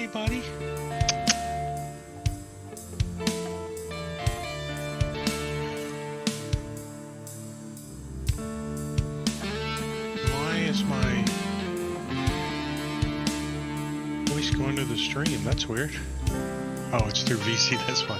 anybody? Why is my voice going to the stream? That's weird. Oh, it's through VC, that's why.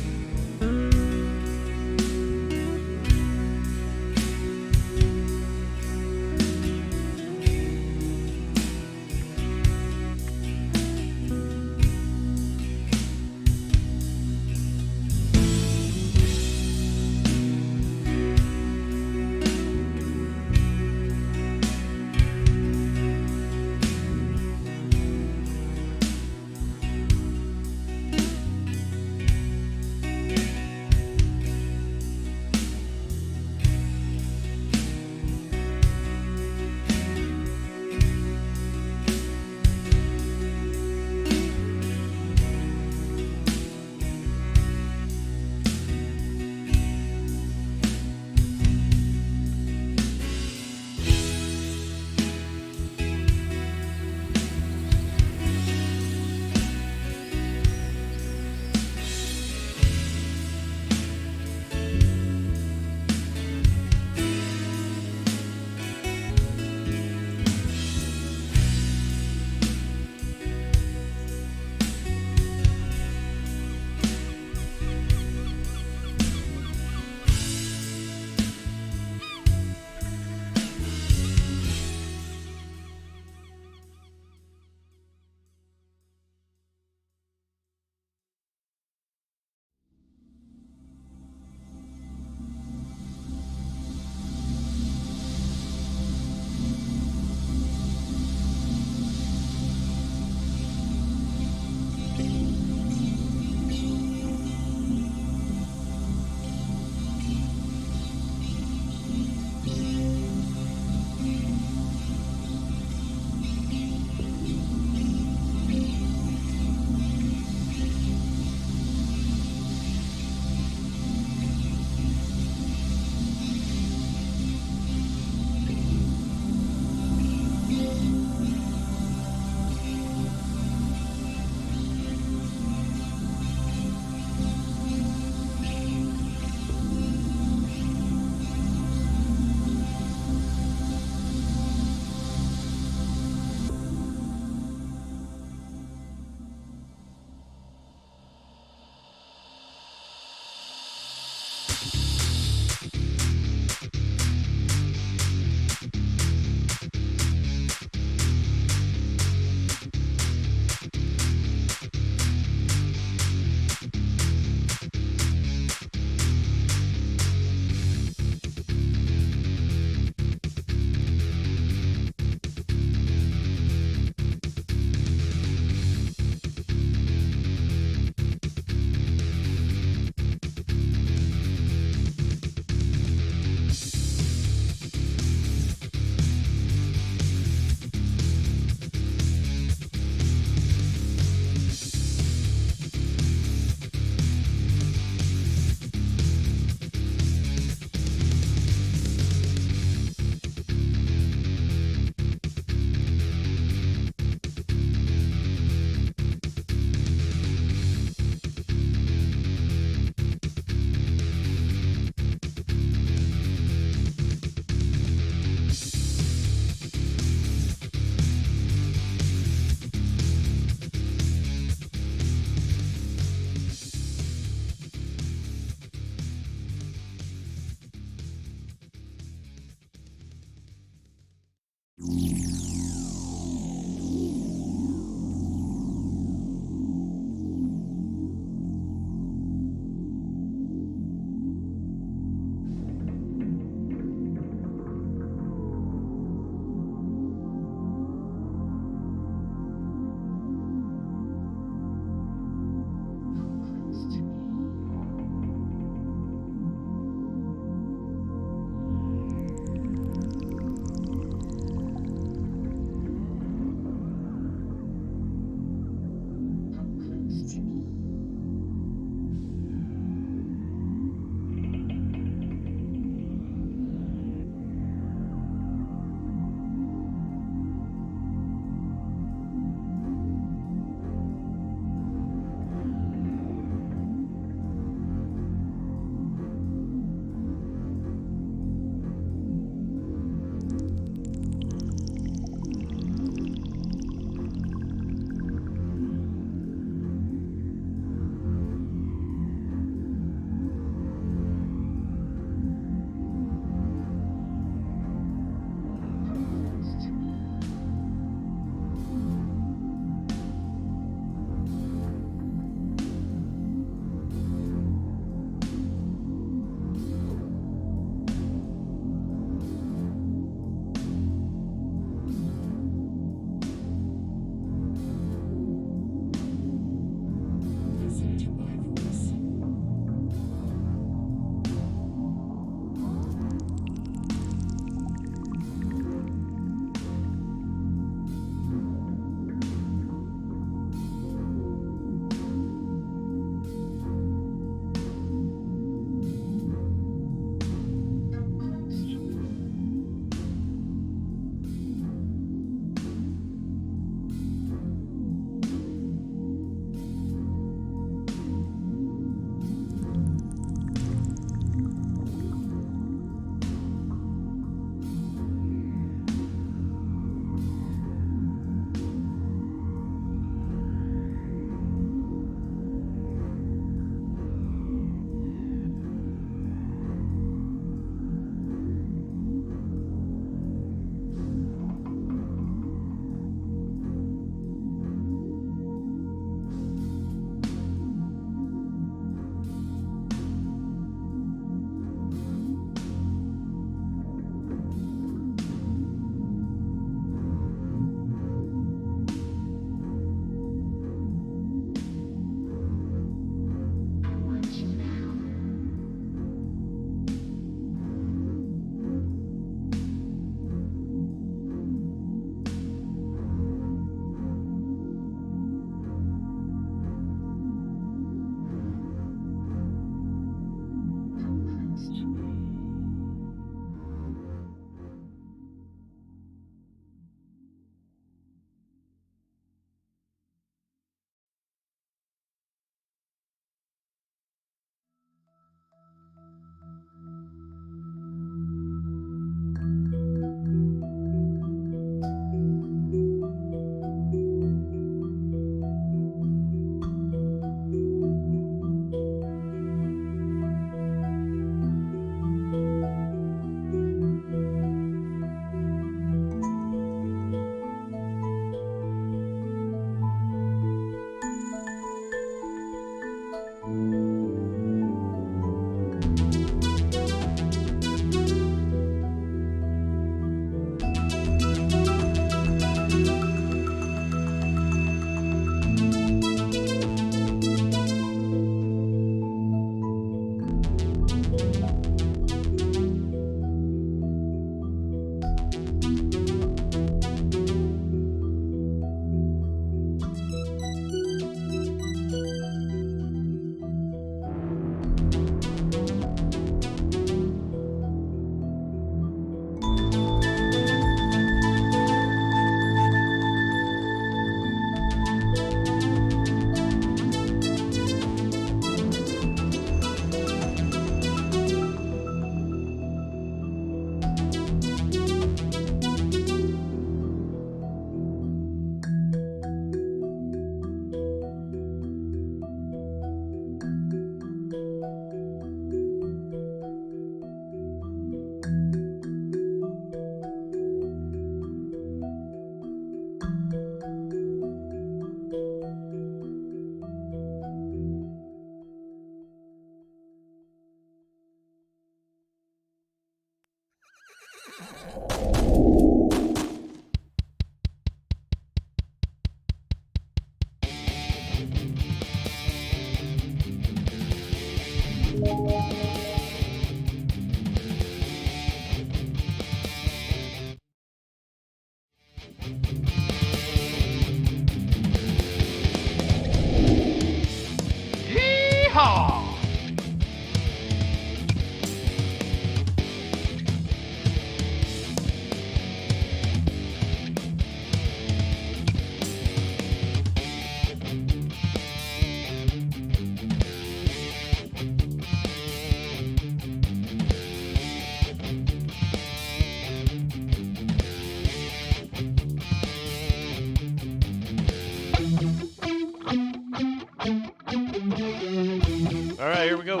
All right, here we go.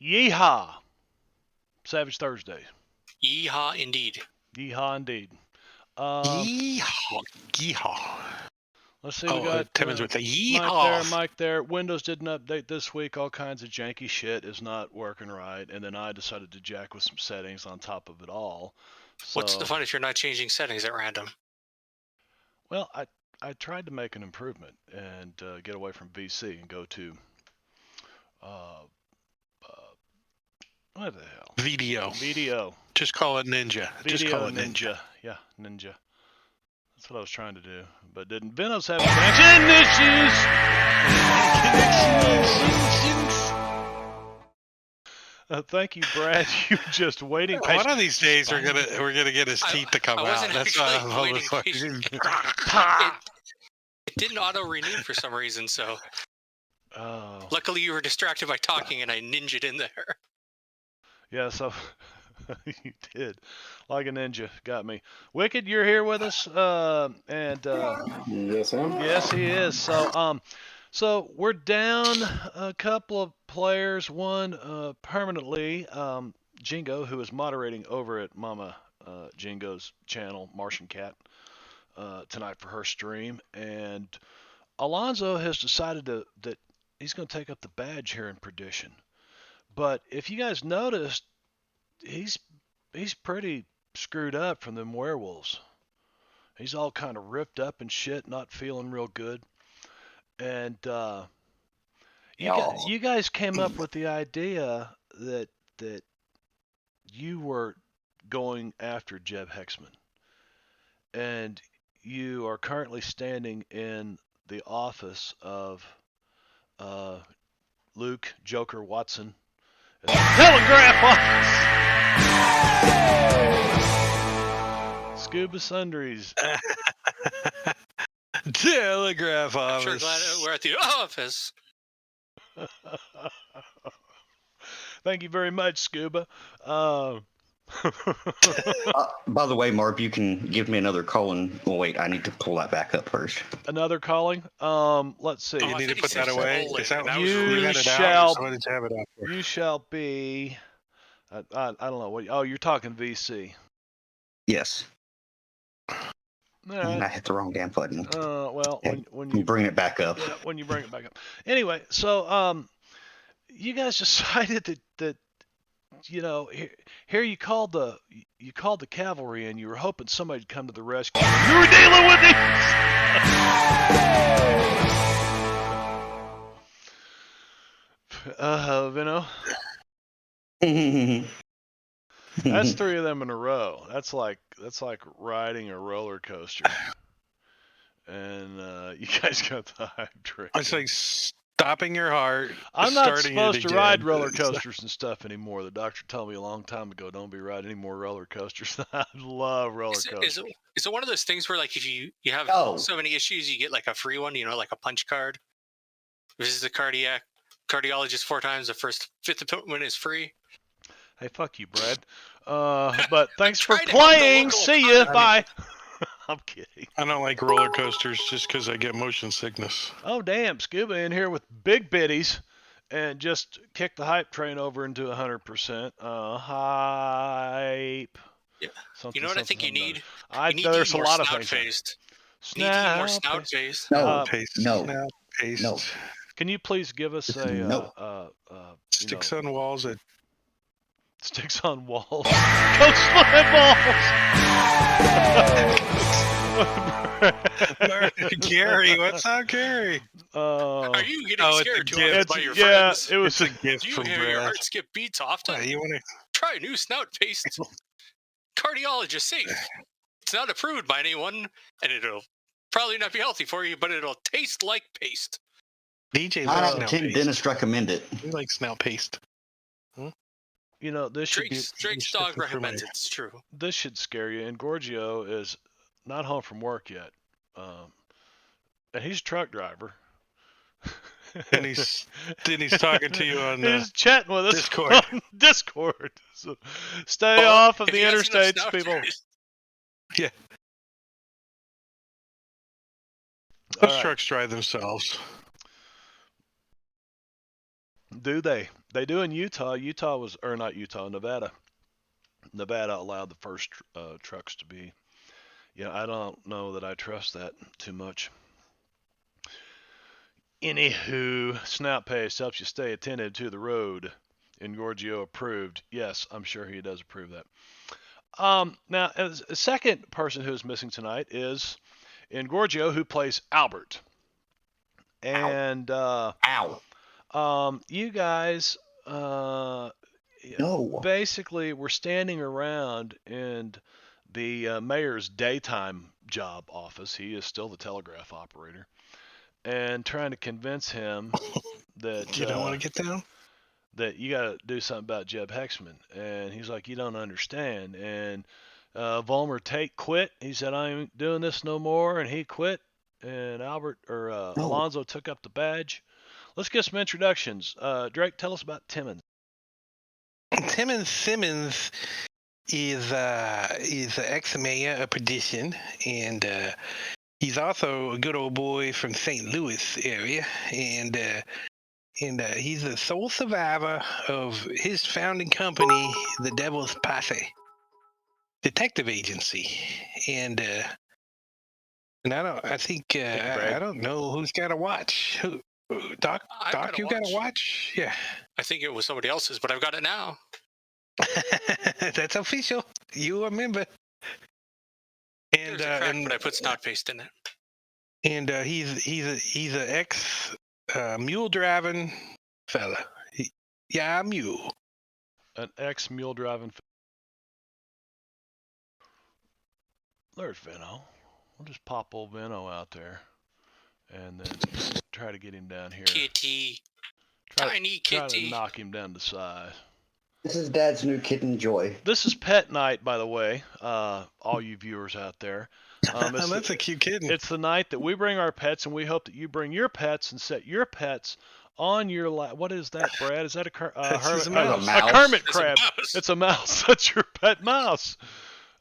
Yeehaw! Savage Thursday. Yeehaw, indeed. Yeehaw, indeed. Yeehaw. Yeehaw. Let's see, we got Timmons with the Mike there, yeehaw. Mike there. Windows didn't update this week. All kinds of janky shit is not working right. And then I decided to jack with some settings on top of it all. So, What's the fun if you're not changing settings at random? well, I tried to make an improvement and get away from VC and go to what the hell? VDO. VDO. Just call it Ninja. Just call it Ninja. Yeah, Ninja. That's what I was trying to do, but didn't. Venom's having connection issues. Thank you, Brad. You just waiting. One of these days we're gonna get his teeth to come I out. wasn't That's why actually I'm waiting hoping for. it didn't auto-renew for some reason, so Oh. luckily you were distracted by talking and I ninja'd in there. Yeah, so you did. Like a ninja. Got me. Wicked, you're here with us. And Yes, I am. yes, he is. So we're down a couple of players. One permanently, Jingo, who is moderating over at Mama Jingo's channel, Martian Cat, tonight for her stream. And Alonzo has decided that he's going to take up the badge here in Perdition. But if you guys noticed, he's pretty screwed up from them werewolves. He's all kind of ripped up and shit, not feeling real good. And you guys came up with the idea that you were going after Jeb Hecksman, and you are currently standing in the office of Luke Joker Watson at the telegraph office. Scuba Sundries. Telegraph I'm office. sure glad we're at the office. Thank you very much, Scuba. By the way, Marv, you can give me another call and wait, I need to pull that back up first. Another calling. Let's see. Oh, You I need to thought he put said that away. holy, Is that and I what was You really had it shall- out? So what did you have it out for? You shall be. I don't know what. Oh, you're talking VC. Yes. All right. I hit the wrong damn button. Well, when You you bring it back up. yeah, when you bring it back up. Anyway, so you guys decided that you know here you called the cavalry and you were hoping somebody'd come to the rescue. You were dealing with these. Vino. That's three of them in a row. That's like riding a roller coaster. And you guys got the hype train. It's like stopping your heart. I'm not starting it supposed to again. ride roller coasters and stuff anymore. The doctor told me a long time ago, don't be riding any more roller coasters. I love roller coasters. Is it one of those things where, like, if you have Oh. so many issues, you get like a free one, like a punch card? Visit the cardiologist 4 times, the first 5th appointment is free. Hey, fuck you, Brad. But thanks for trying to help the playing. local See ya. economy. Bye. I'm kidding. I don't like roller coasters just because I get motion sickness. Oh, damn. Scuba in here with big biddies and just kick the hype train over into 100%. Hype. Yeah. Something, You know what I think you something, need? something. You need to There's eat a more lot of snout things. faced. You need to eat more Snout snout paste. faced. No, Paste. no. Snap, paste. No. Can you please give us a No. Sticks on walls at sticks on walls? Coach slam balls. Gary. What's up, Gary? Are you getting Oh, it's a scared to gift. by your yeah, friends? it was It's a gift Do you from hear your Brad. heart skip beats often? You want to? Try a new snout paste. Cardiologist safe. It's not approved by anyone, and it'll probably not be healthy for you, but it'll taste like paste. DJ 9 likes out of snout 10 paste. dentists recommend it. He likes snout paste. this should Drake's dog different from recommends me. it. It's true. this should scare you. And Giorgio is not home from work yet, and he's a truck driver. And he's talking to you on He's chatting with us Discord. on Discord. So stay Or off of if the he has enough interstates, people. Snapchats. Yeah. All Those right. trucks drive themselves. Do they? They do in Utah. Utah was, or not Utah, Nevada. Nevada allowed the first trucks to be. Yeah, I don't know that I trust that too much. Anywho, Snout Paste helps you stay attentive to the road. Engorgio approved. Yes, I'm sure he does approve that. Now, as a second person who is missing tonight is Engorgio, who plays Albert. And Ow. you guys No. basically were standing around in the mayor's daytime job office. He is still the telegraph operator, and trying to convince him that You don't want to get down? that you got to do something about Jeb Hecksman. And he's like, you don't understand. And Volmer Tate quit. He said, I ain't doing this no more, and he quit. And No. Alonzo took up the badge. Let's get some introductions. Drake, tell us about Timmons. Timmons Simmons is the ex-mayor of Perdition, and he's also a good old boy from St. Louis area, and he's the sole survivor of his founding company, the Devil's Posse Detective Agency, and I think I don't know who's got a watch. Doc, I've got a you got a watch. watch? Yeah. I think it was somebody else's, but I've got it now. That's official. You remember. And There's a crack, but I put Snout Paste in it. and he's an ex mule driving fella. Yeah, mule. An ex-mule driving. There's Vino. We'll just pop old Vino out there, and then try to get him down here. Kitty. Tiny Try to kitty. knock him down to size. This is Dad's new kitten, Joy. This is pet night, by the way, all you viewers out there. That's a cute kitten. It's the night that we bring our pets, and we hope that you bring your pets and set your pets on your lap. What is that, Brad? Is that That's a mouse. a hermit It's a crab? mouse. It's a mouse. That's your pet mouse.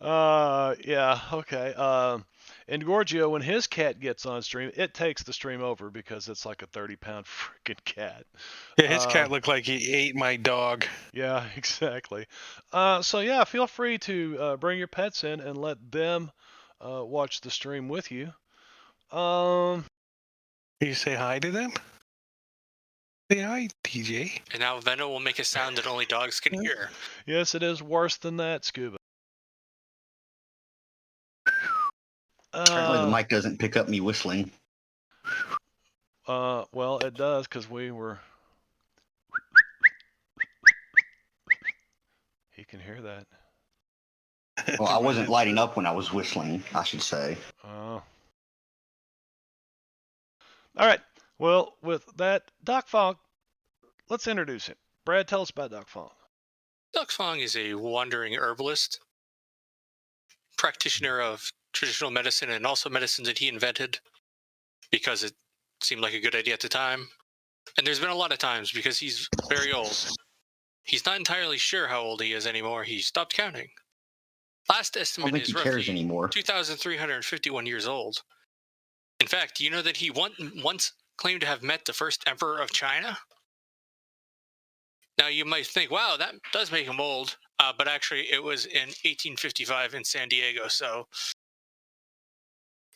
Yeah, okay. And Gorgio, when his cat gets on stream, it takes the stream over because it's like a 30-pound freaking cat. Yeah, his cat looked like he ate my dog. Yeah, exactly. So yeah, feel free to bring your pets in and let them watch the stream with you. You say hi to them? Say hi, TJ. And now Venom will make a sound that only dogs can hear. Yes, it is worse than that, Scuba. Apparently the mic doesn't pick up me whistling. Well, it does because we were. He can hear that. Well, I wasn't lighting up when I was whistling, I should say. All right. Well, with that, Doc Fong, let's introduce him. Brad, tell us about Doc Fong. Doc Fong is a wandering herbalist, practitioner of traditional medicine and also medicines that he invented because it seemed like a good idea at the time. And there's been a lot of times because he's very old. He's not entirely sure how old he is anymore. He stopped counting. Last I don't estimate think is he cares roughly anymore. 2,351 years old. In fact, do you know that he once claimed to have met the first emperor of China? Now, you might think, wow, that does make him old. But actually, it was in 1855 in San Diego. So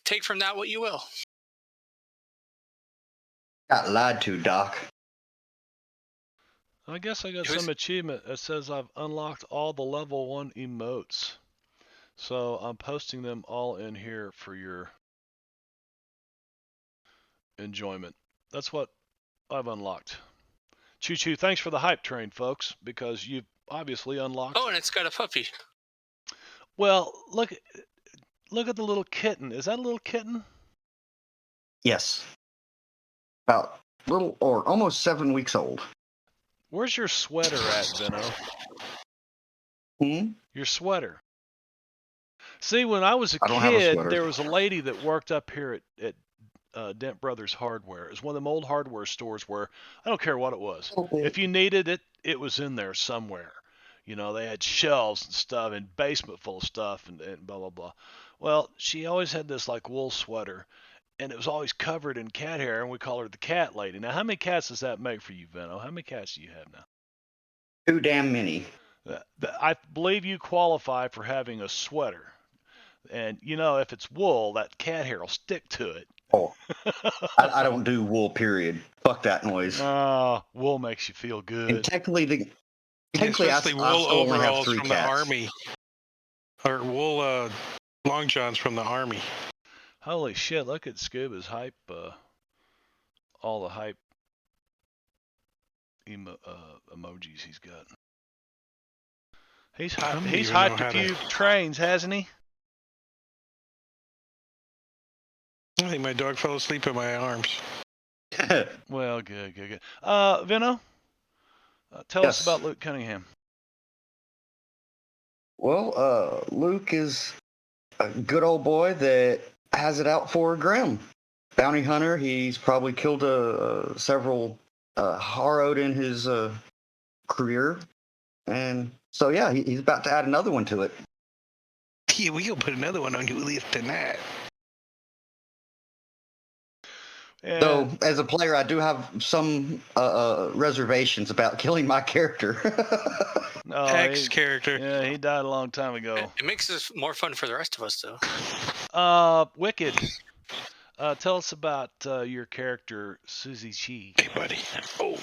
take from that what you will. Got lied to, Doc. I guess I got It was- some achievement. It says I've unlocked all the level 1 emotes. So I'm posting them all in here for your enjoyment. That's what I've unlocked. Choo Choo, thanks for the hype train, folks, because you've obviously unlocked. Oh, and it's got a puppy. Well, look at the little kitten. Is that a little kitten? Yes. About little or almost 7 weeks old. Where's your sweater at, Vino? Hmm? Your sweater. See, when I was a I don't have a kid, sweater. there was a lady that worked up here at Dent Brothers Hardware. It was one of them old hardware stores where I don't care what it was. Okay. If you needed it, it was in there somewhere. You know, they had shelves and stuff and basement full of stuff and blah, blah, blah. Well, she always had this like wool sweater and it was always covered in cat hair and we call her the cat lady. Now, how many cats does that make for you, Veno? How many cats do you have now? Too damn many. I believe you qualify for having a sweater. And, you know, if it's wool, that cat hair will stick to it. Oh, I don't do wool, period. Fuck that noise. Wool makes you feel And good. technically, Especially I wool still only have overalls 3 from cats. the army, or wool long johns from the army. Holy shit, look at Scuba's hype, all the hype emojis he's got. He's hyped a few trains, hasn't he? I think my dog fell asleep in my arms. Well, good. Veno, tell us about Luke Cunningham. Well, Luke is a good old boy that has it out for Grim. Bounty hunter. He's probably killed several Harrowed in his career. And so, yeah, he's about to add another one to it. Yeah, we gonna put another one on your list tonight. And, Though, as a player, I do have some reservations about killing my character. Character. Yeah, he died a long time ago. It makes this more fun for the rest of us, though. Wicked. Tell us about your character, Suzy Chi. Hey, buddy. Oh.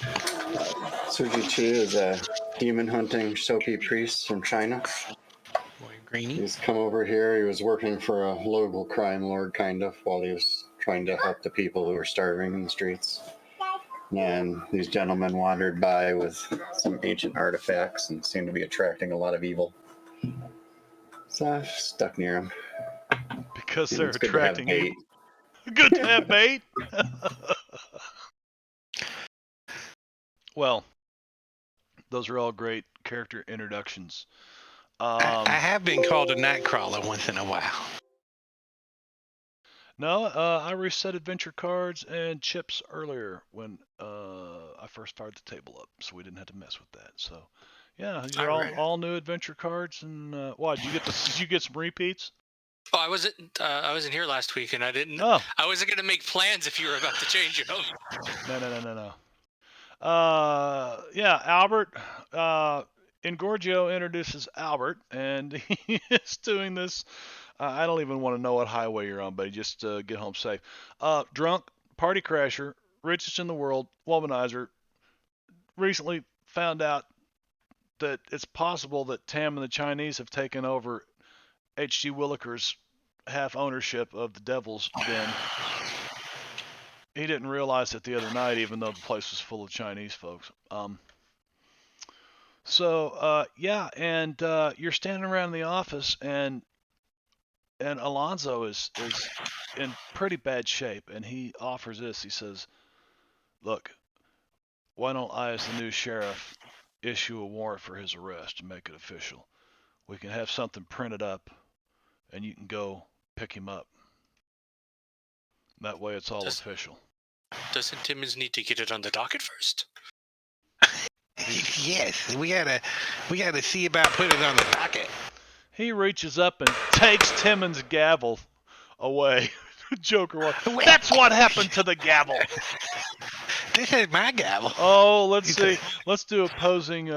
Suji Chi is a demon hunting soapy priest from China. Boy, Greenie. He's come over here. He was working for a local crime lord, kind of, while he was trying to help the people who were starving in the streets. And these gentlemen wandered by with some ancient artifacts and seemed to be attracting a lot of evil. So I stuck near him. Because And they're it's good to have attracting bait. you. Good to have bait. Well, those are all great character introductions. I have been called a nightcrawler once in a while. No, I reset adventure cards and chips earlier when I first fired the table up, so we didn't have to mess with that. So, yeah, these are all new adventure cards. And why did you get some repeats? Oh, I wasn't here last week, and I didn't. Oh. I wasn't gonna make plans if you were about to change them. No. Yeah, Albert. Ingorgio introduces Albert, and he is doing this. I don't even want to know what highway you're on, buddy. Just get home safe. Drunk, party crasher, richest in the world, womanizer. Recently found out that it's possible that Tam and the Chinese have taken over H.G. Williker's half ownership of the Devil's Den. He didn't realize it the other night, even though the place was full of Chinese folks. Yeah, and you're standing around the office, and Alonzo is in pretty bad shape, and he offers this. He says, "Look, why don't I, as the new sheriff, issue a warrant for his arrest and make it official? We can have something printed up, and you can go pick him up. That way, it's all official." Doesn't Timmons need to get it on the docket first? Yes, we gotta see about putting it on the docket. He reaches up and takes Timmons' gavel away. Joker walks. That's what happened to the gavel. This is my gavel. Oh, let's see. Let's do opposing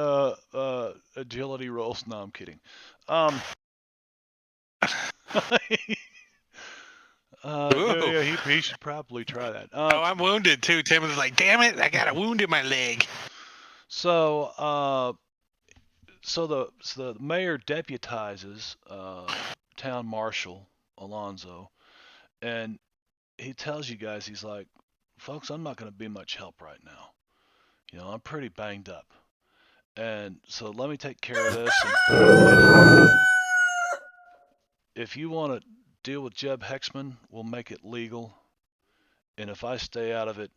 agility rolls. No, I'm kidding. Yeah, he should probably try that. I'm wounded too. Timmons is like, damn it, I got a wound in my leg. So the mayor deputizes town marshal Alonzo, and he tells you guys, he's like, folks, I'm not going to be much help right now. You know, I'm pretty banged up, and so let me take care of this. And if you want to deal with Jeb Hecksman, we'll make it legal, and if I stay out of it,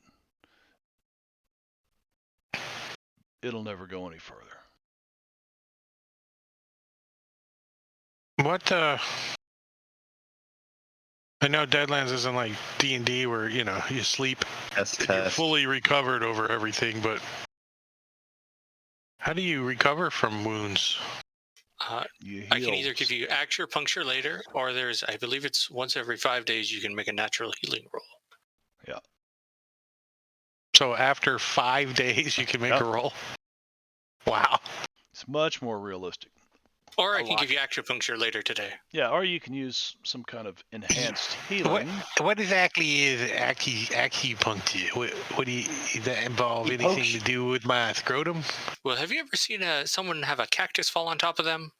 it'll never go any further. What I know Deadlands isn't like D&D where, you know, you sleep Test, and you're test. fully recovered over everything, but how do you recover from wounds? You I can heal. either give you acupuncture later, or there's, I believe it's once every 5 days you can make a natural healing roll. So after 5 days, you can make Yep. a roll? Wow. It's much more realistic. Or I I can like give you acupuncture later today. Yeah, or you can use some kind of enhanced healing. What exactly is acupuncture? What do you, does that involve He anything pokes- to do with my scrotum? Well, have you ever seen someone have a cactus fall on top of them?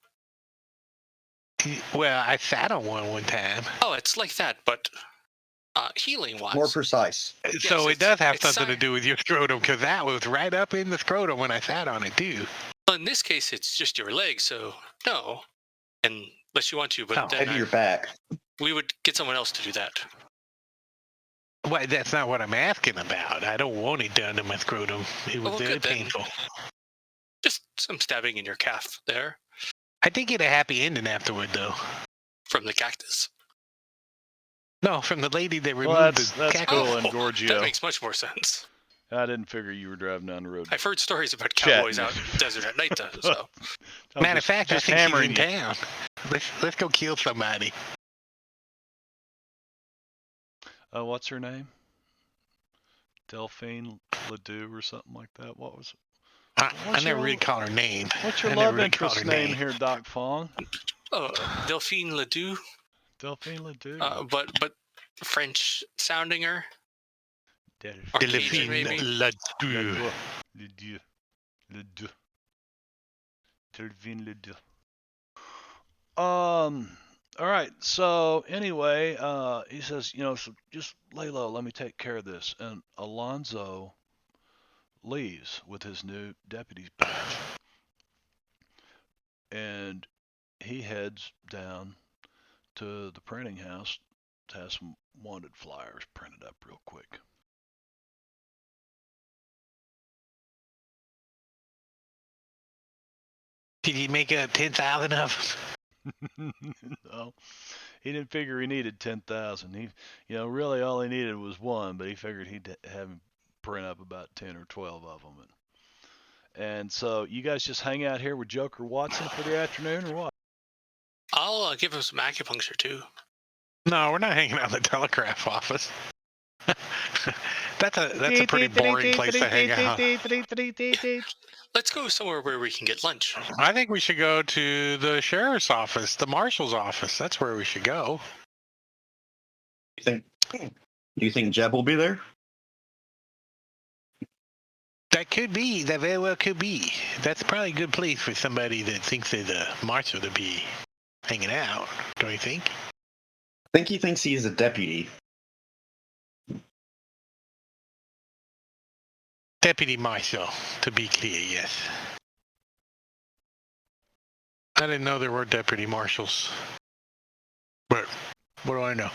Well, I sat on one time. Oh, it's like that, but healing-wise. More precise. So it it's- does have it's something to do with your scrotum, because that was right up in the scrotum when I sat on it, too. Well, in this case, it's just your leg, so no. Unless you want to, but Oh, then Maybe your back. we would get someone else to do that. Well, that's not what I'm asking about. I don't want it done to my scrotum. It was Oh, very good then. painful. Just some stabbing in your calf there I did get a happy ending afterward, though. from the cactus. No, from the lady that removed Well, that's the cactus. cool, and That Gorgio. makes much more sense. I didn't figure you were driving down the road. I've heard stories about Chatting. cowboys out in the desert at night, though. So I'm Matter of fact, I just think she's hammering in you. town. Let's go kill somebody. What's her name? Delphine Ledoux or something like that. What was? I What's never your- really called her name. What's your I never love really called interest her name here, Doc Fong? Delphine Ledoux, Delphine Ledoux. but French sounding her. Delphine Or Cajun, maybe? Ledoux. Ledoux. Ledoux. Delphine Ledoux. All right. So anyway, he says, so just lay low. Let me take care of this. And Alonzo leaves with his new deputy's badge, and he heads down to the printing house to have some wanted flyers printed up real quick. Did you make a 10,000 of them? No, he didn't figure he needed 10,000. Really all he needed was one, but he figured he'd have him print up about 10 or 12 of them. And so you guys just hang out here with Joker Watson for the afternoon, or what? I'll give him some acupuncture too. No, we're not hanging out in the telegraph office. That's a pretty boring place to hang out. Let's go somewhere where we can get lunch. I think we should go to the sheriff's office, the marshal's office. That's where we should go. Do you think Jeb will be there? That could be. That very well could be. That's probably a good place for somebody that thinks that the marshal to be hanging out. Don't you think? I think he thinks he's a deputy. Deputy marshal, to be clear, yes. I didn't know there were deputy marshals. But what do I know?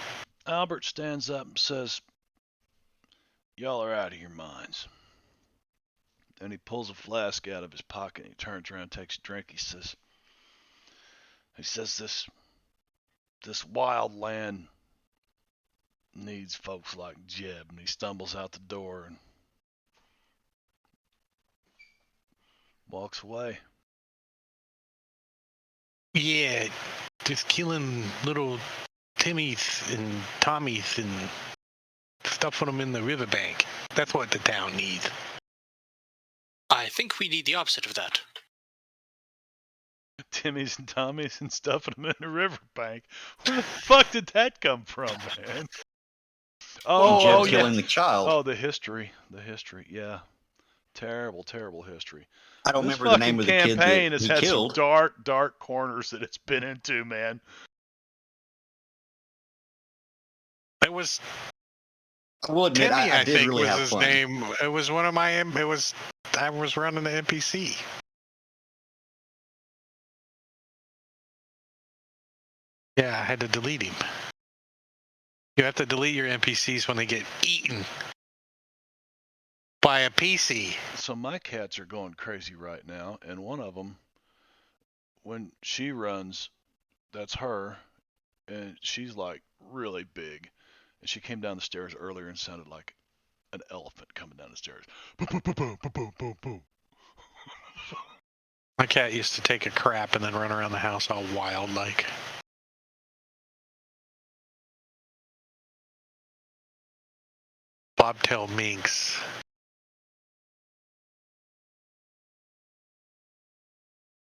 Albert stands up and says, "Y'all are out of your minds." And he pulls a flask out of his pocket and he turns around and takes a drink. He says, this wild land needs folks like Jeb. And he stumbles out the door and walks away. Yeah, just killing little Timmys and Tommies and stuffing them in the riverbank. That's what the town needs. I think we need the opposite of that. Timmy's and Tommy's and stuffing them in the riverbank. Where the fuck did that come from, man? Jeb Yeah. killing the child. Oh, the history. Yeah. Terrible, terrible history. I don't This remember the name fucking of the kid campaign that has he had killed. some dark, dark corners that it's been into, man. It was I will admit, Timmy, I did think, really was have his fun. name. It was one of my. I was running the NPC. Yeah, I had to delete him. You have to delete your NPCs when they get eaten by a PC. So my cats are going crazy right now, and one of them, when she runs, that's her, and she's like really big. And she came down the stairs earlier and sounded like an elephant coming down the stairs. Boo, boo, boo, boo, boo, boo, boo. My cat used to take a crap and then run around the house all wild like. Bobtail minks.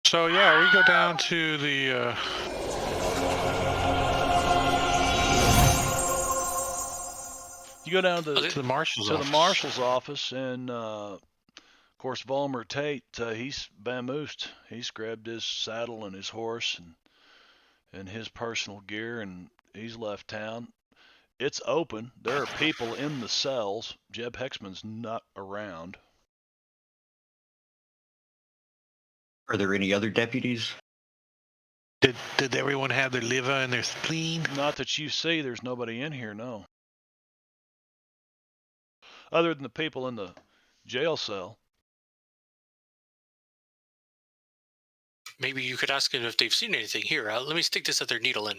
So yeah, we go down to the You go down to to the marshal's the office. marshal's office, and of course Volmer Tate, he's vamoosed. He's grabbed his saddle and his horse and his personal gear, and he's left town. It's open. There are people in the cells. Jeb Hecksman's not around. Are there any other deputies? Did everyone have their liver and their spleen? Not that you see. There's nobody in here, no. Other than the people in the jail cell. Maybe you could ask them if they've seen anything. Here, let me stick this other needle in.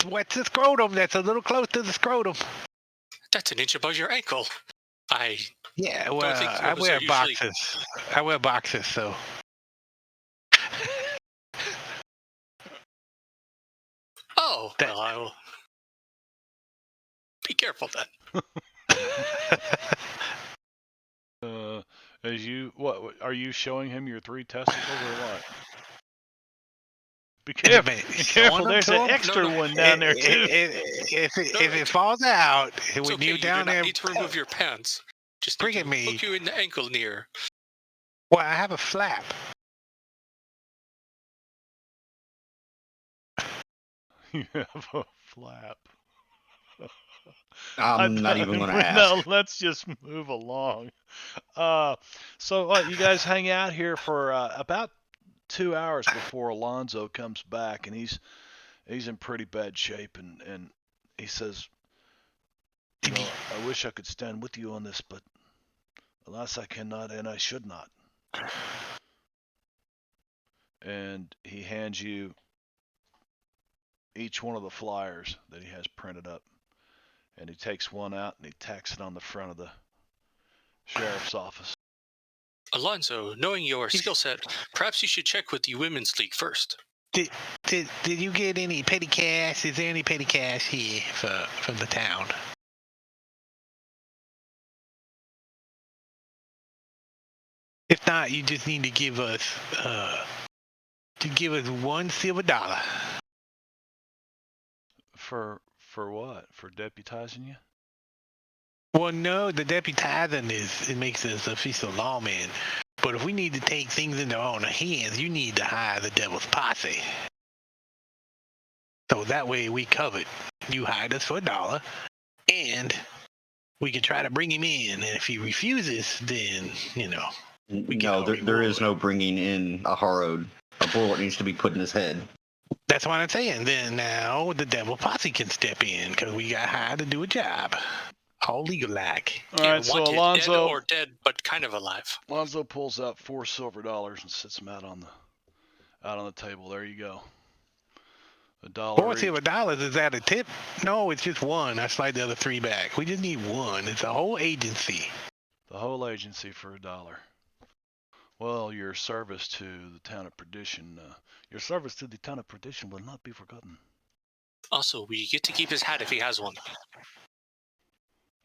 What's the scrotum? That's a little close to the scrotum. That's an inch above your ankle. Yeah, well, think I those wear are usually- boxes. I wear boxes, so. Oh, well, I will. Be careful then. As you, what are you showing him your 3 testicles or what? Be careful. Be careful. There's an extra No, no. one down there too. If it falls out, It's when okay. you You do down not there, need to remove your pants. Just Bring need it to me. hook you in the ankle near. well, I have a flap. You have a flap. I'm not even going to ask. No, let's just move along. So you guys hang out here for about 2 hours before Alonzo comes back, and he's in pretty bad shape, and he says, you know, I wish I could stand with you on this, but alas, I cannot, and I should not. And he hands you each one of the flyers that he has printed up. And he takes one out and he tacks it on the front of the sheriff's office. Alonzo, knowing your skill set, perhaps you should check with the Women's League first. Did you get any petty cash? Is there any petty cash here from the town? If not, you just need to give us $1 silver. For what? For deputizing you? Well, no, the deputizing it makes us official lawmen. But if we need to take things into our own hands, you need to hire the devil's posse. So that way we covered. You hired us for $1, and we can try to bring him in. And if he refuses, then, No, there is no bringing in a harrowed. A bullet needs to be put in his head. That's what I'm saying. Then now the devil posse can step in because we got hired to do a job. All legal-like. All right, so Wanted, Alonzo, dead or dead, but kind of alive. Alonzo pulls out $4 silver and sits them out on the table. There you go. $1 $4 each. silver, is that a tip? No, it's just one. I slide the other 3 back. We just need one. It's a whole agency. The whole agency for $1. Well, your service to the town of Perdition, will not be forgotten. Also, we get to keep his hat if he has one.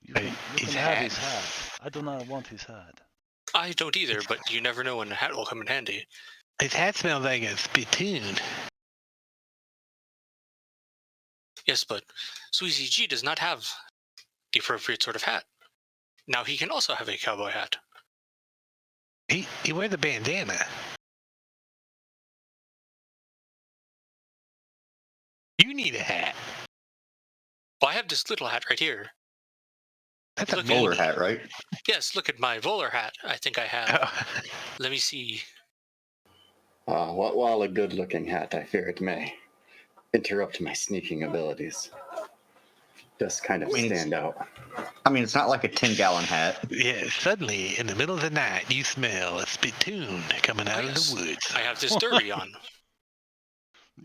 You can His have hat. his hat. I do not want his hat. I don't either, but you never know when a hat will come in handy. His hat smells like a spittoon. Yes, but Sweezy G does not have the appropriate sort of hat. Now he can also have a cowboy hat. He wears a bandana. You need a hat. Well, I have this little hat right here. That's a Look at bowler Bowler hat, right? Yes, look at my bowler hat. I think I have. Let me see. While a good-looking hat, I fear it may interrupt my sneaking abilities. Just kind of stand out. I mean, it's not like a 10-gallon hat. Yeah, suddenly, in the middle of the night, you smell a spittoon coming out of Yes. the woods. I have this derby on.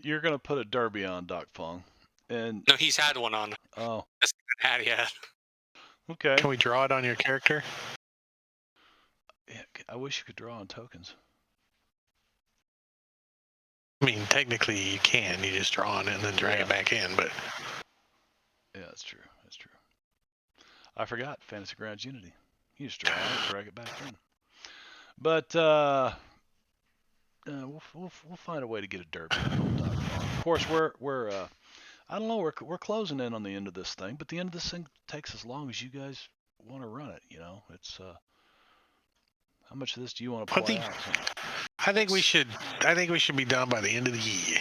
You're gonna put a derby on Doc Fong, and No, he's had one on. oh, That's the hat he had. okay. Can we draw it on your character? Yeah, I wish you could draw on tokens. I mean, technically you can. You just draw on it and then drag it back in, but Yeah, that's true. That's true. I forgot Fantasy Grounds Unity. You just draw it, drag it back in. But we'll find a way to get a derby. Of course, we're I don't know, we're closing in on the end of this thing, but the end of this thing takes as long as you guys want to run it. You know, it's how much of this do you want to play out? I think we should be done by the end of the year.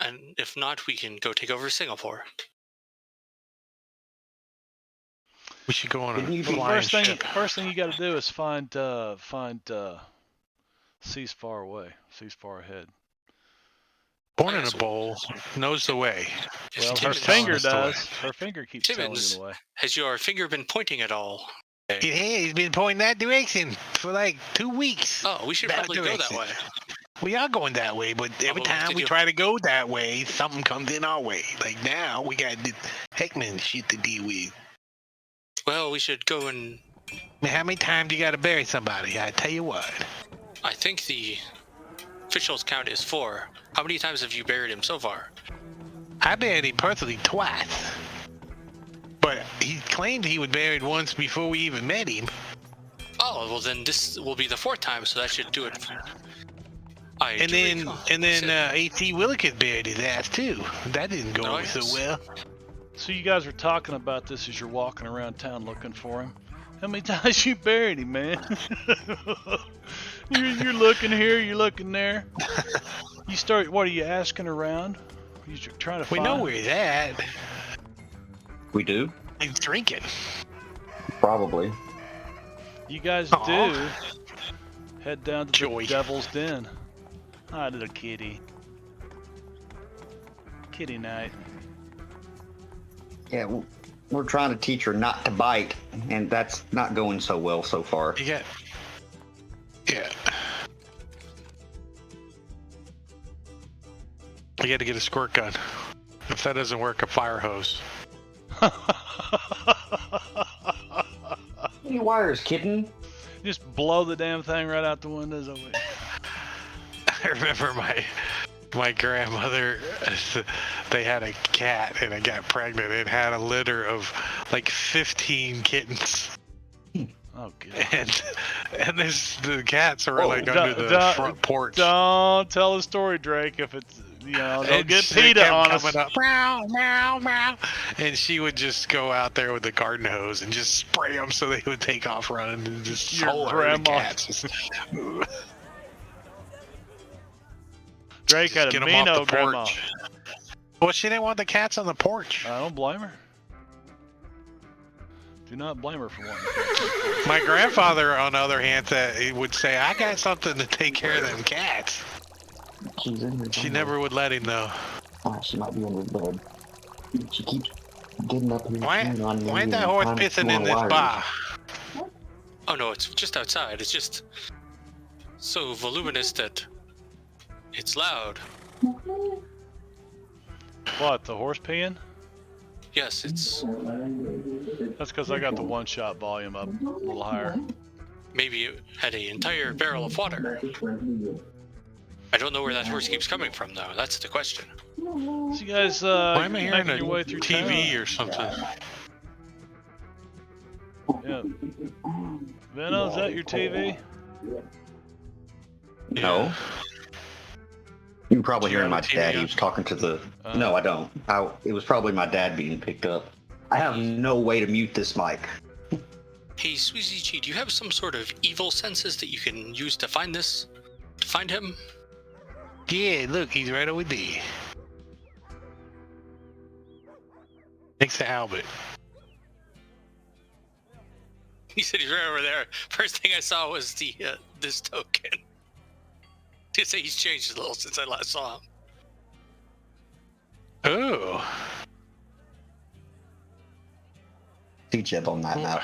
And if not, we can go take over Singapore. We should go on Didn't a you be- flying ship. First thing you got to do is find seas far away, seas far ahead. Born in a bowl, knows the way. If Well, her Timmons- finger us the way. does. Her finger keeps telling you Timmons. the way. Has your finger been pointing at all? He's been pointing that direction for like 2 weeks. Oh, we should That probably go that direction. way. We are going that way, but every well, time did we you- try to go that way, something comes in our way. Like now, we got the Heckman shit to deal with. Well, we should go and... Man, how many times you got to bury somebody? I tell you what. I think the official's count is 4. How many times have you buried him so far? I buried him personally twice. But he claimed he was buried once before we even met him. Oh, well then this will be the 4th time, so that should do it. And then A.T. Willikers buried his ass too. That didn't go Oh, over so yes. well. So you guys were talking about this as you're walking around town looking for him. How many times you buried him, man? you're looking here, you're looking there. You start. What are you asking around? You're trying to We find. know where he's at. We do? He's drinking. Probably. You guys Aw. do. Head down to Joy. the Devil's Den. Hi, little kitty. Kitty night. Yeah, we're trying to teach her not to bite, and that's not going so well so far. You got. Yeah. You got to get a squirt gun. If that doesn't work, a fire hose. Any wires, kitten? Just blow the damn thing right out the windows. I remember my grandmother, they had a cat and it got pregnant. It had a litter of like 15 kittens. Oh, God. And the cats are Oh, like under the front porch. Don't tell the story, Drake, if it's, you know, don't And get she PETA kept on us. coming up, meow, meow, meow. And she would just go out there with the garden hose and just spray them so they would take off running and just Your whole herd of grandma. cats. Drake had Get a 'em off mean the old grandma. porch. Well, she didn't want the cats on the porch. I don't blame her. Do not blame her for wanting to. My grandfather, on the other hand, he would say, I got something to take care of them cats. She's in here. She never would let him, though. She might be under the bed. She keeps getting up here. Why ain't that horse pissing in this bar? Oh no, it's just outside. It's just so voluminous that it's loud. What, the horse peeing? Yes, it's That's because I got the one-shot volume up a little higher. maybe it had an entire barrel of water. I don't know where that horse keeps coming from, though. That's the question. So you guys Why am I hearing making your way a through TV town. or something? Yeah. Venom, is that your TV? No. You can probably Do you hear have my a TV dad. He on? was talking to the. No, I don't. It was probably my dad being picked up. I have no way to mute this mic. Hey, Sweezy G, do you have some sort of evil senses that you can use to find this? To find him? Yeah, look, he's right over there. Next to Albert. He said he's right over there. First thing I saw was the this token. To say he's changed a little since I last saw him. Oh. Teach up on that now.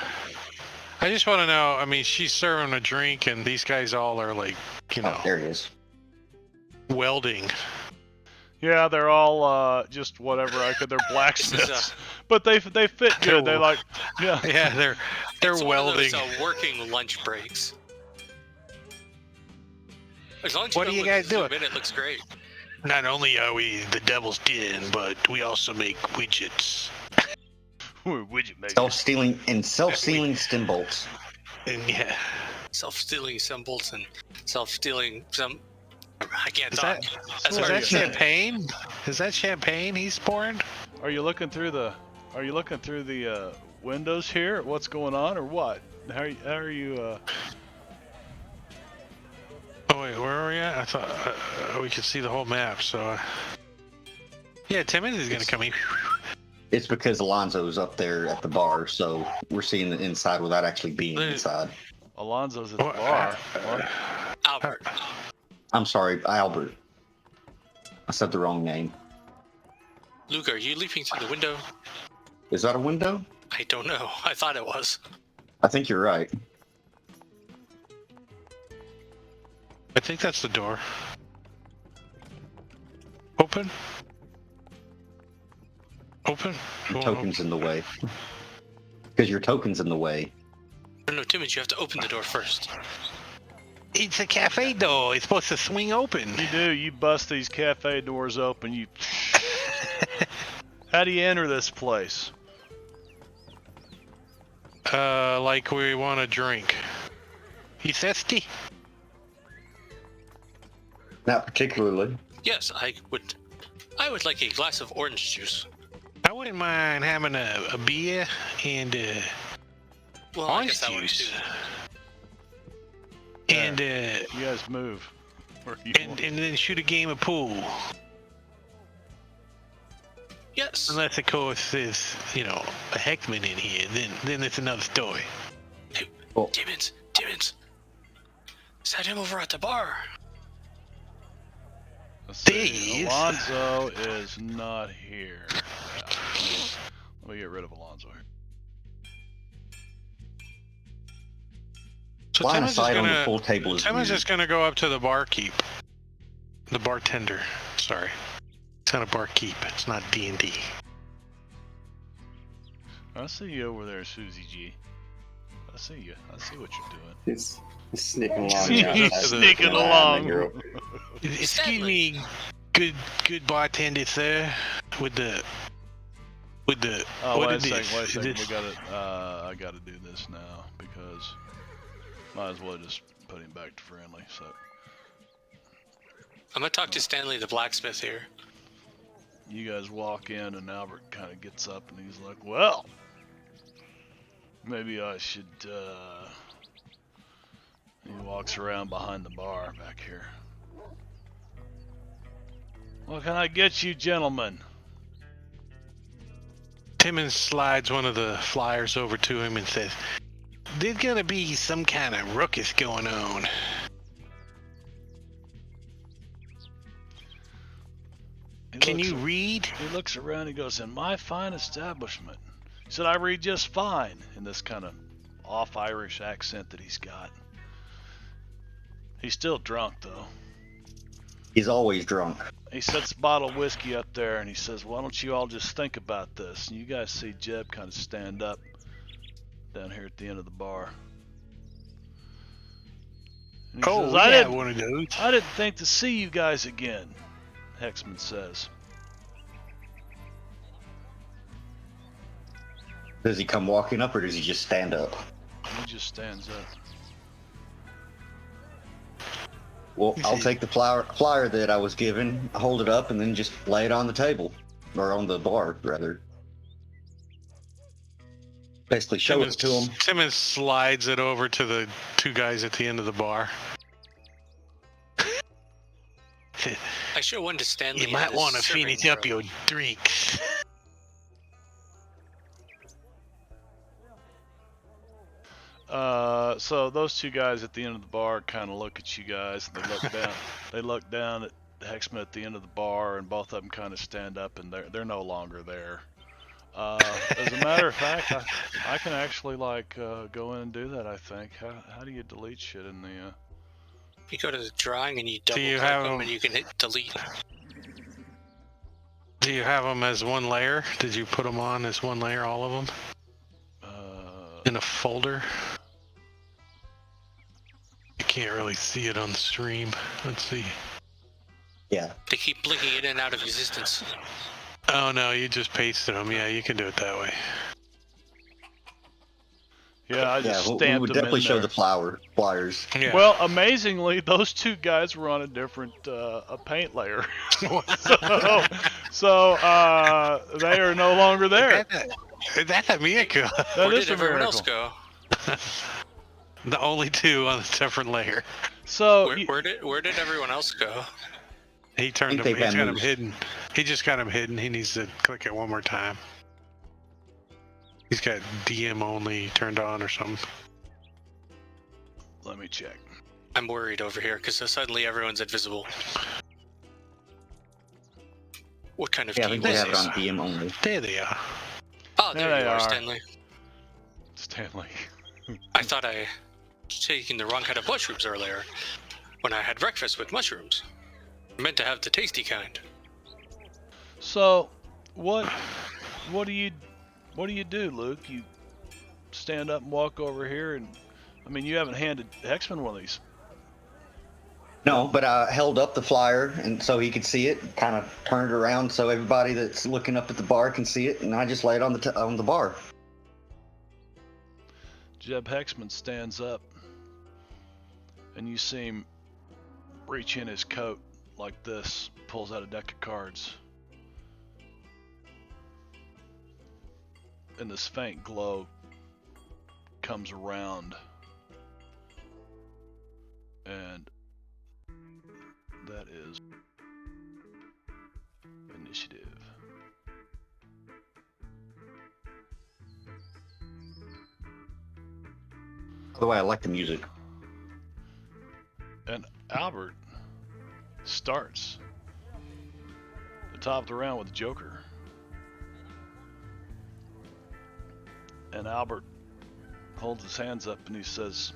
I just want to know, I mean, she's serving a drink and these guys all are like, you know, Oh, there he is. welding. Yeah, they're all just whatever I could. They're blacksmiths, but they fit good. They like, yeah. Yeah, they're It's welding. one of those working lunch breaks. As long as What you are you don't guys zoom doing? in, it looks great. Not only are we the devil's den, but we also make widgets. We're widget makers. Self-sealing stem bolts. And yeah, Self-stealing symbols and self-stealing some. I can't is talk. that That's is hard that to say. champagne? Is that champagne he's pouring? Are you looking through the windows here? What's going on, or what? How are you? Oh wait, where are we at? I thought we could see the whole map. So yeah, 10 minutes is gonna come in. It's because Alonzo's up there at the bar, so we're seeing the inside without actually being There- inside. Alonzo's at the bar. What? Albert. I'm sorry, Albert. I said the wrong name. Luke, are you leaping through the window? Is that a window? I don't know. I thought it was. I think you're right. I think that's the door. Open. Open. Your token's in the way. Because your token's in the way. No, Timmons, you have to open the door first. It's a cafe door. It's supposed to swing open. You do. You bust these cafe doors open. You. How do you enter this place? Like we want a drink. You thirsty? Not particularly. Yes, I would like a glass of orange juice. I wouldn't mind having a beer and Well, I orange guess that works juice. too. And You guys move. Where you want. and then shoot a game of pool. Yes. Unless of course there's a Hecksman in here, then it's another story. Timmons. Is that him over at the bar? Let's see. These. Alonzo is not here. Yeah. Let me get rid of Alonzo here. So Line of Timmons is sight on the gonna pool table is Timmons weird. is gonna go up to the barkeep. The bartender. Sorry. It's not a barkeep. It's not D&D. I see you over there, Susie G. I see you. I see what you're doing. He's sneaking along. He's outside. sneaking And along. you're- Excuse Stanley. me, good bartender, sir. With the Oh, what wait a is second. this? Wait a Is second. this- I gotta do this now because might as well just put him back to friendly. So I'm gonna talk to Stanley the blacksmith here. you guys walk in, and Albert kind of gets up, and he's like, "Well, maybe I should." He walks around behind the bar back here. What can I get you, gentlemen? Timmons slides one of the flyers over to him and says, "There's gonna be some kind of ruckus going on." Can you read? He looks around. He goes, "In my fine establishment." He said, "I read just fine," in this kind of off Irish accent that he's got. He's still drunk though. He's always drunk. He sets a bottle of whiskey up there, and he says, "Why don't you all just think about this?" And you guys see Jeb kind of stand up down here at the end of the bar. And he says, I had one of those. I didn't think to see you guys again," Hecksman says. Does he come walking up or does he just stand up? He just stands up. Well, I'll take the flyer that I was given, hold it up, and then just lay it on the table. Or on the bar, rather. Basically show it to him. Timmons slides it over to the two guys at the end of the bar. I show one to Stanley. You might in want to his serving finish up room. your drinks. So those two guys at the end of the bar kind of look at you guys, and they look down. They look down at Hecksman at the end of the bar, and both of them kind of stand up, and they're no longer there. As a matter of fact, I can actually go in and do that. I think. How do you delete shit in the? You go to the drawing and you double you click have them them- and you can hit delete. Do you have them as one layer? Did you put them on as one layer, all of them? In a folder? You can't really see it on the stream. Let's see. Yeah. They keep blinking in and out of existence. Oh no, you just pasted them. Yeah, you can do it that way. Yeah, I Yeah, just we stamped would them definitely in show there. the flyers. Yeah. Well, amazingly, those two guys were on a different a paint layer, so they are no longer there. That's a miracle. That Where is did a everyone else miracle. go? The only two on a different layer. So Where did everyone else go? He turned I them. think He's they've got them moved. hidden. He just got them hidden. He needs to click it one more time. He's got DM only turned on or something. let me check. I'm worried over here because suddenly everyone's invisible. What kind of Yeah, I key think they was have it this? on DM only. There they are. Oh, There there they you are, are. Stanley. Stanley. I thought I was taking the wrong kind of mushrooms earlier when I had breakfast with mushrooms. I meant to have the tasty kind. So, what do you do, Luke? You stand up and walk over here, and I mean, you haven't handed Hecksman one of these. No, but I held up the flyer and so he could see it. Kind of turned it around so everybody that's looking up at the bar can see it, and I just lay it on the bar. Jeb Hecksman stands up, and you see him reach in his coat like this, pulls out a deck of cards. And this faint glow comes around, and that is initiative. By the way, I like the music. And Albert starts the top of the round with the Joker. And Albert holds his hands up and he says,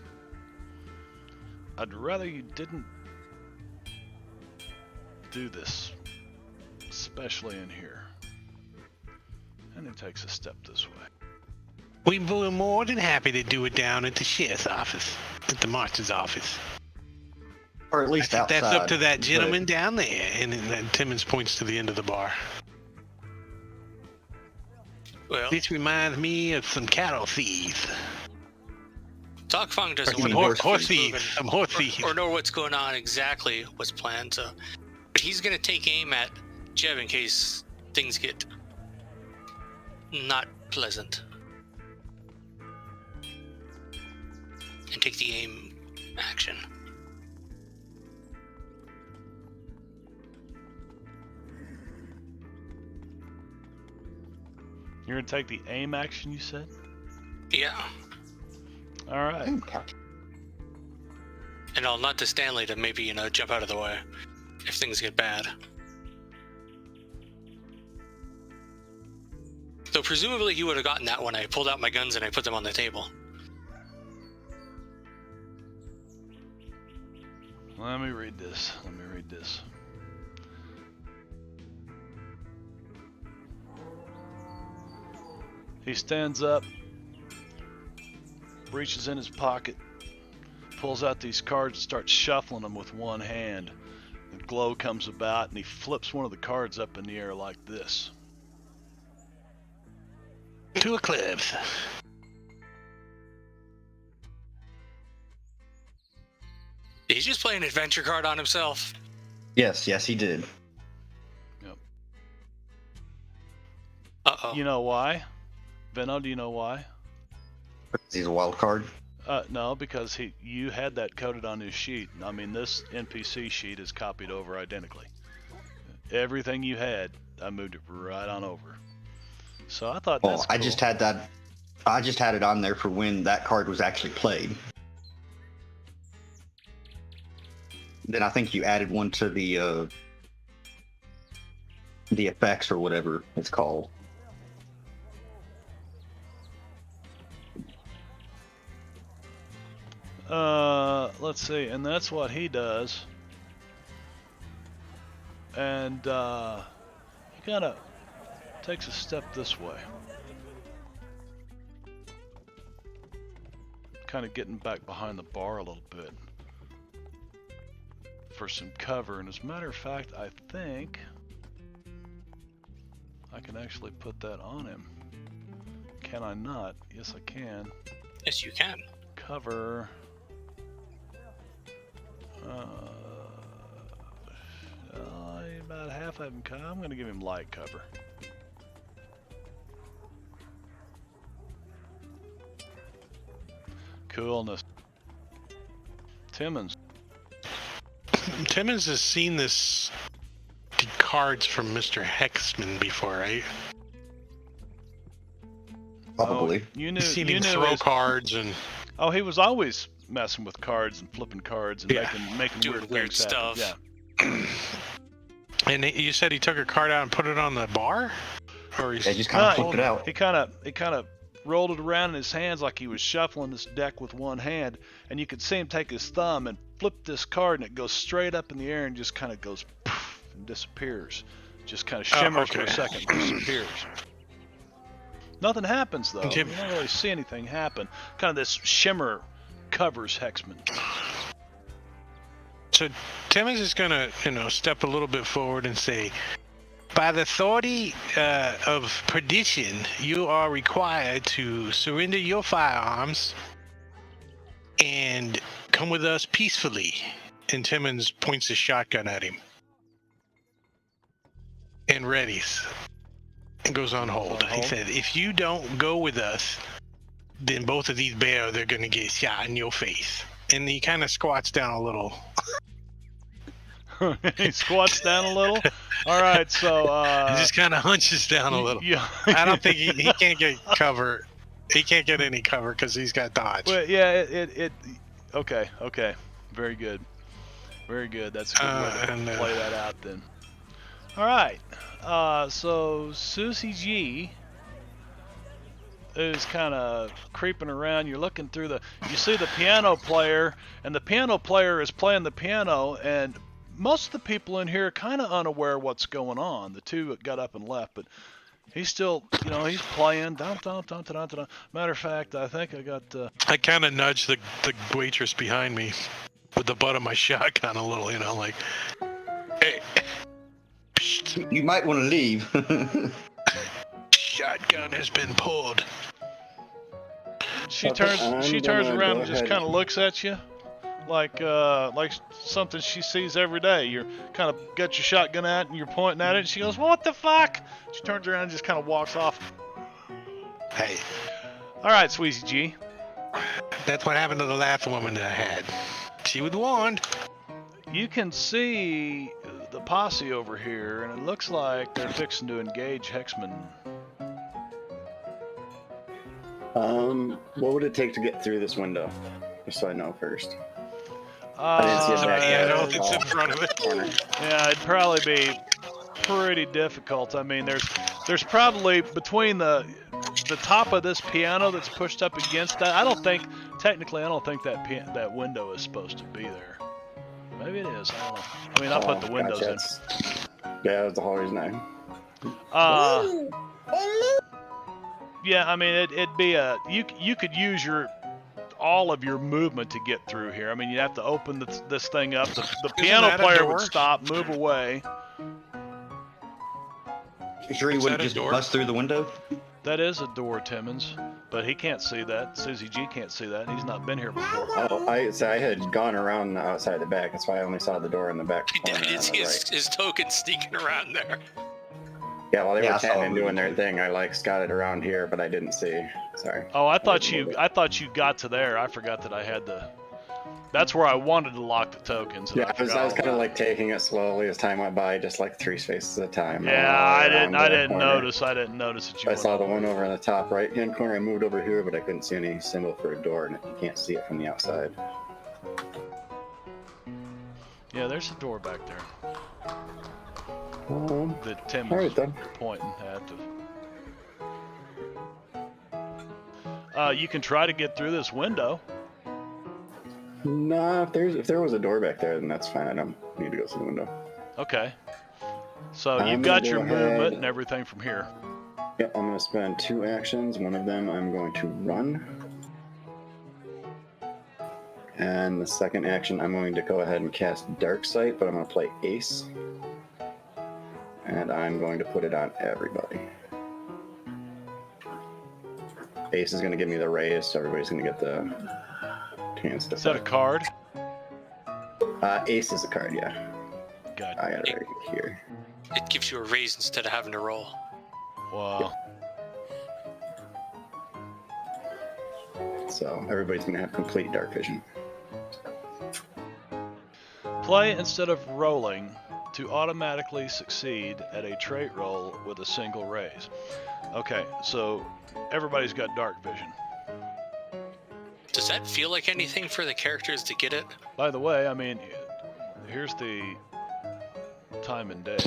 I'd rather you didn't do this, especially in here. And he takes a step this way. We were more than happy to do it down at the sheriff's office, at the marshal's office. Or at least outside. That's up to that but- gentleman down there. And then Timmons points to the end of the bar. Well, This reminds me of some cattle thieves. Doc Fong doesn't Some want to Horse thieves. Some horse thieves. or know what's going on exactly, what's planned. So, but he's gonna take aim at Jeb in case things get not pleasant, and take the aim action. You're going to take the aim action, you said? Yeah, All right. and I'll nod to Stanley to maybe jump out of the way if things get bad. Though presumably he would have gotten that when I pulled out my guns and I put them on the table. Let me read this. He stands up, reaches in his pocket, pulls out these cards and starts shuffling them with one hand. The glow comes about and he flips one of the cards up in the air like this. Two of clubs. Did he just play an adventure card on himself? Yes, he did. Uh-oh. You know why? Benno, do you know why? He's a wild card. No, because you had that coded on his sheet. I mean, this NPC sheet is copied over identically. Everything you had, I moved it right on over. So I thought Well, that's I cool. just had that. I just had it on there for when that card was actually played. Then I think you added one to the effects or whatever it's called. Let's see, and that's what he does. And he kind of takes a step this way. Kind of getting back behind the bar a little bit for some cover. And as a matter of fact, I think I can actually put that on him. Can I not? Yes, I can. Yes, you can. Cover. About half of him. I'm going to give him light cover. Coolness. Timmons. Timmons has seen the cards from Mr. Hecksman before, right? Probably. Oh, you knew. He's seen You him knew throw his, cards and Oh, he was always messing with cards and flipping cards and Yeah. making Doing weird things happen. stuff. Yeah. and you said he took a card out and put it on the bar, or he's They just kind of No, flipped it out. He kind of rolled it around in his hands like he was shuffling this deck with one hand, and you could see him take his thumb and flip this card, and it goes straight up in the air and just kind of goes poof and disappears. Just kind of shimmers for a okay. second, and disappears. Nothing happens though. Jim- You don't really see anything happen. Kind of this shimmer covers Hecksman. So Timmons is gonna, step a little bit forward and say, "By the authority of perdition, you are required to surrender your firearms and come with us peacefully." And Timmons points his shotgun at him and readies and goes on hold. He said, "If you don't go with us, then both of these bears are gonna get shot in your face." And he kind of squats down a little. He squats down a little. All right, so He just kind of hunches down a little. Yeah. I don't think he can't get cover. He can't get any cover because he's got dodge. Well, yeah, okay, very good. That's a good way to And, play that out then. All right, so Susie G is kind of creeping around. You're looking through you see the piano player, and the piano player is playing the piano, and most of the people in here are kind of unaware what's going on. The two that got up and left, but he's still, he's playing. Dun, dun, dun, dun, dun, dun. Matter of fact, I think I got. I kind of nudged the waitress behind me with the butt of my shotgun a little, like, hey, You might want to leave. shotgun has been pulled. She Okay, turns I'm around gonna and just go kind of ahead. looks at you, like something she sees every day. You're kind of got your shotgun out and you're pointing at it. And she goes, "Well, what the fuck?" She turns around and just kind of walks off. Hey, All right, Sweezy G. that's what happened to the last woman that I had. She was warned. You can see the posse over here, and it looks like they're fixing to engage Hecksman. What would it take to get through this window? Just so I know first. Uh, didn't see it back Yeah, I there. don't think it's in front of it. Corner. Yeah, it'd probably be pretty difficult. I mean, there's probably between the top of this piano that's pushed up against that. I don't think that window is supposed to be there. Maybe it is. I don't know. I mean, I'll put the windows gotcha. Yeah, that's the whole reason in. Yeah, I mean, it'd be you could use all of your movement to get through here. I mean, you'd have to open this thing up. The piano that a player door? would stop, move away. You sure he Is wouldn't that a just door? bust through the window? That is a door, Timmons, but he can't see that. Susie G can't see that. He's not been here before. Oh, I had gone around the outside the back. That's why I only saw the door in the back He corner. did on see the his, right. his token sneaking around there. Yeah, while they Yeah, I were saw chatting it and doing their moving. thing, I scouted around here, but I didn't see. Sorry. Oh, I thought you got to there. I forgot that I had the. That's where I wanted to lock the tokens. And Yeah, I was forgot all kind of about like taking it slowly as time went by, just like 3 spaces at a time. it. Yeah, I didn't didn't notice. I didn't notice that you. I were saw the over one there. over in the top right hand corner. I moved over here, but I couldn't see any symbol for a door, and you can't see it from the outside. Yeah, there's a door back there that Tim All was right then. pointing at. You can try to get through this window. Nah, if there was a door back there, then that's fine. I don't need to go through the window. Okay. So I'm you've gonna got your go movement ahead. and everything from here. Yep, I'm going to spend 2 actions. One of them I'm going to run. And the second action, I'm going to go ahead and cast Dark Sight, but I'm going to play Ace. And I'm going to put it on everybody. Ace is going to give me the raise, so everybody's going to get the chance to Is that a fight. card? Ace is a card, yeah. God. I got it right here. It gives you a raise instead of having to roll. Wow. So everybody's going to have complete dark vision. Play instead of rolling to automatically succeed at a trait roll with a single raise. Okay, so everybody's got dark vision. Does that feel like anything for the characters to get it? By the way, I mean, here's the time and day.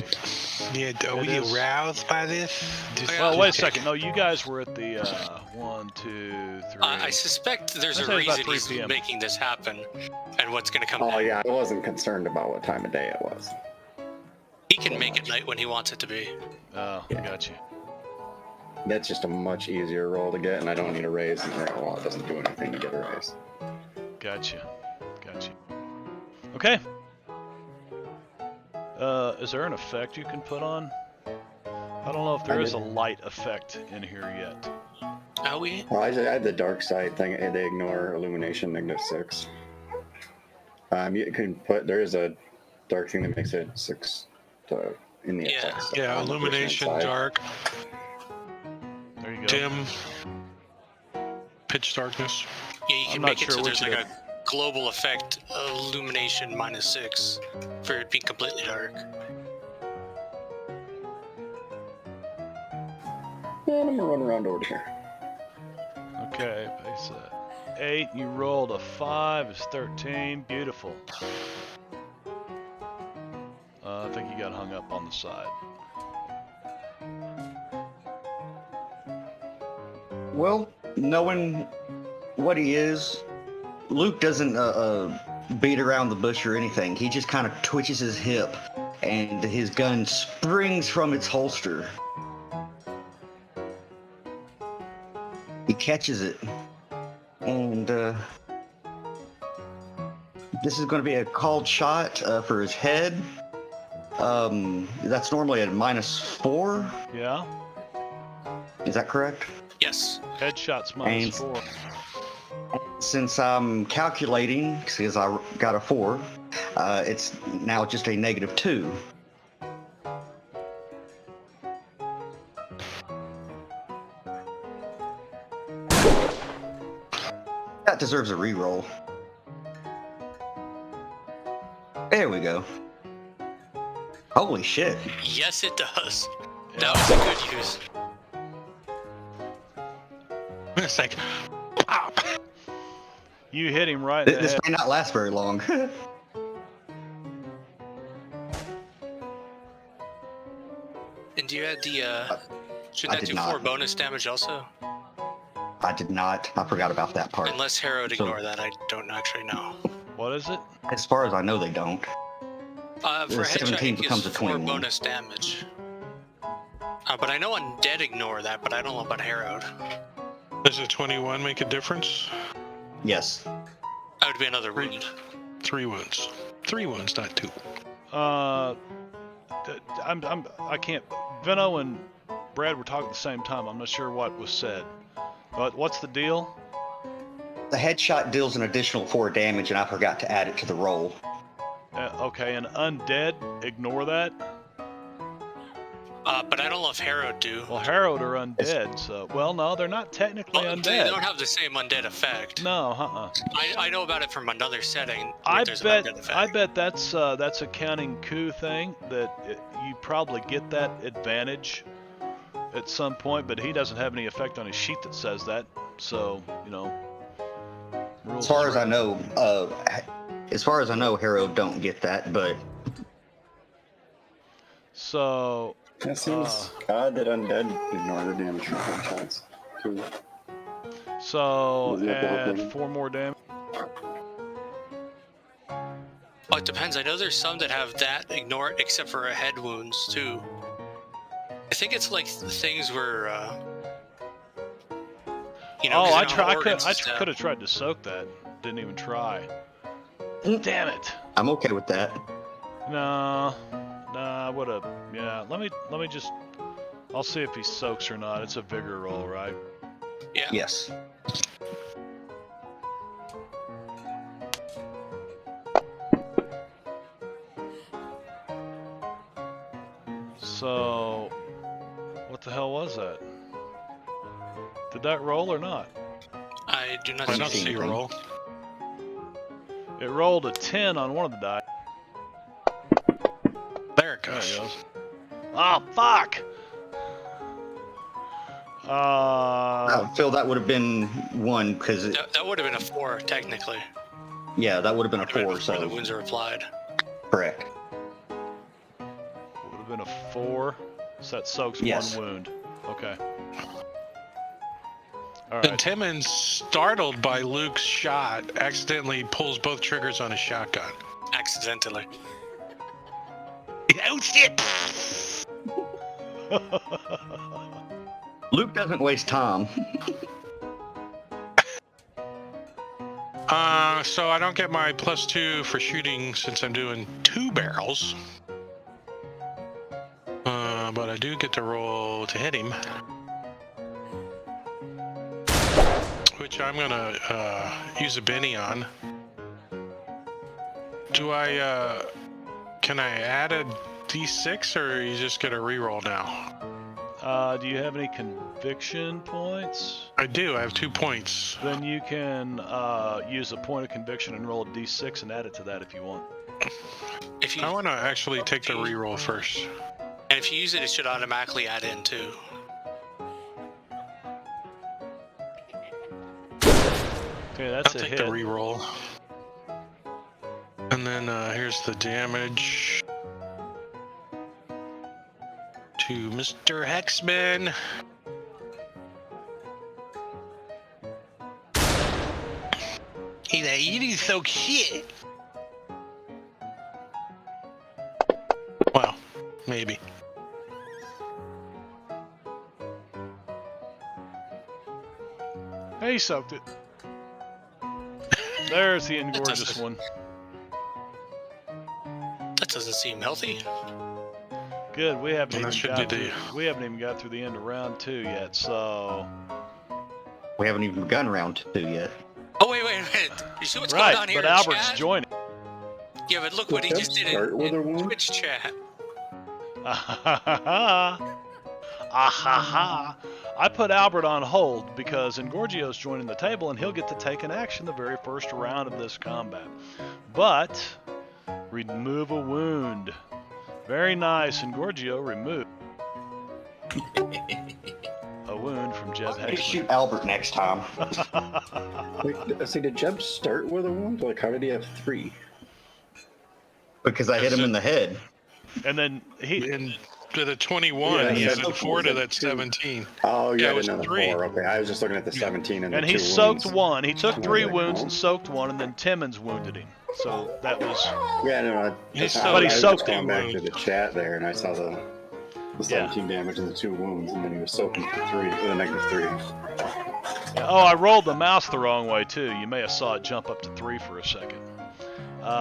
Yeah, are we aroused by this? Well, wait a second. No, you guys were at the 1, 2, 3. I suspect there's I'd a say about reason 3 he's p.m. making this happen, and what's going to come. Oh, next. yeah, I wasn't concerned about what time of day it was. He can make it night when he wants it to be. Oh, got you. That's just a much easier roll to get, and I don't need a raise. And well, it doesn't do anything to get a raise. Gotcha. Okay. Is there an effect you can put on? I don't know if there is a light effect in here yet. Are we? Well, I had the dark side thing. They ignore illumination -6. You can put, there is a dark thing that makes it 6 in the Yeah. effects. Yeah, on the illumination, percent side. dark, There you go. dim, pitch darkness. Yeah, you I'm can not make it sure so which there's like it a global effect, illumination -6, for it being completely dark. And I'm gonna run around over here. Okay, base 8. You rolled a 5. It's 13. Beautiful. I think you got hung up on the side. Well, knowing what he is, Luke doesn't beat around the bush or anything. He just kind of twitches his hip, and his gun springs from its holster. He catches it, and this is going to be a called shot for his head. That's normally a -4. Yeah? Is that correct? Yes. Headshots And- -4. Since I'm calculating, because I got a 4, it's now just a -2. That deserves a reroll. There we go. Holy shit. Yes, it does. That was a good use. It's like, pop. You hit him right in the This head. may not last very long. And do you add the, shouldn't I that did do 4 not. bonus damage also? I did not. I forgot about that part. Unless Harrow would So- ignore that, I don't actually know. What is it? As far as I know, they don't. For The a headshot, 17 it gives becomes a 4 21. bonus damage. But I know Undead ignore that, but I don't know about Harrowed. Does a 21 make a difference? Yes. That would be another wound. 3 wounds. 3 wounds, not 2. I can't. Veno and Brad were talking at the same time. I'm not sure what was said. But what's the deal? The headshot deals an additional 4 damage, and I forgot to add it to the roll. Okay, and undead, ignore that. But I don't know if Harrowed do. Well, Harrowed are undead, so well, no, they're not technically Well, undead. they don't have the same undead effect. No, I know about it from another setting. I there's an undead effect. bet that's a counting coup thing that you probably get that advantage at some point, but he doesn't have any effect on his sheet that says that. So rules As far as are- I know, Harrow don't get that, but So It seems odd that undead ignore the damage from headshots, too. So Yeah, add definitely. 4 more damage. Oh, it depends. I know there's some that have that ignore it, except for head wounds too. think it's like things where, you Oh, know. 'Cause I you know how I organs and could have tried to soak that. Didn't even try. Damn it. I'm okay with that. No, I would have. Yeah, let me just. I'll see if he soaks or not. It's a vigor roll, right? Yeah. Yes. So, what the hell was that? Did that roll or not? I do not I see don't see a anything. roll. It rolled a 10 on one of the die. There it There goes. it goes. Oh, fuck! Phil, that would have been 1 because That would have been a 4, technically. yeah, that would have been a Would have been 4. before the So wounds are applied. correct. would have been a 4. So that soaks Yes. 1 wound. Okay. All And right. Timmons, startled by Luke's shot, accidentally pulls both triggers on his shotgun. Accidentally. Oh shit! Luke doesn't waste time. So I don't get my +2 for shooting since I'm doing 2 barrels. But I do get to roll to hit him. Which I'm gonna use a Benny on. Do I, can I add a D6 or you just get a reroll now? Do you have any conviction points? I do, I have 2 points. Then you can use a point of conviction and roll a d6 and add it to that if you want. If you I want to actually take the reroll first. and if you use it, it should automatically add in too. Okay, that's I'll a take hit. the reroll. And then here's the damage to Mr. Hecksman. He's like, you do so shit. Well, maybe. Hey, he soaked it. There's the doesn't- ingorgeous one. That doesn't seem healthy. Good. We haven't Well, that even should got do through, the- we haven't even got through the end of round 2 yet. So We haven't even begun round 2 yet. Oh wait. You see what's right, going on here but in Albert's chat? joining. Yeah, but look what he Does just did start with a in wound? Twitch chat. Ahaha. I put Albert on hold because Engorgio's joining the table and he'll get to take an action the very first round of this combat. But remove a wound. Very nice. Engorgio removed a wound from Jeb Let's Hecksman. shoot Albert next time. Wait, see, did Jeb start with a wound? Like, how did he have 3? Because I hit him in the head. And then he And to the 21, Yeah, he yeah. added 4 to that Two. 17. Oh, Yeah, yeah, it was another 3. 4. Okay, I was just looking at the 17 and the and 2 he soaked wounds. one. He took I was 3 like, wounds oh. and soaked one, and then Timmons wounded him. So that was Yeah, no, He that's soaked- how But he I was soaked just going two back to wounds. the chat there, and I saw the 17 damage and the 2 wounds, and then he was soaking for 3 with a -3. Oh, I rolled the mouse the wrong way too. You may have saw it jump up to 3 for a second.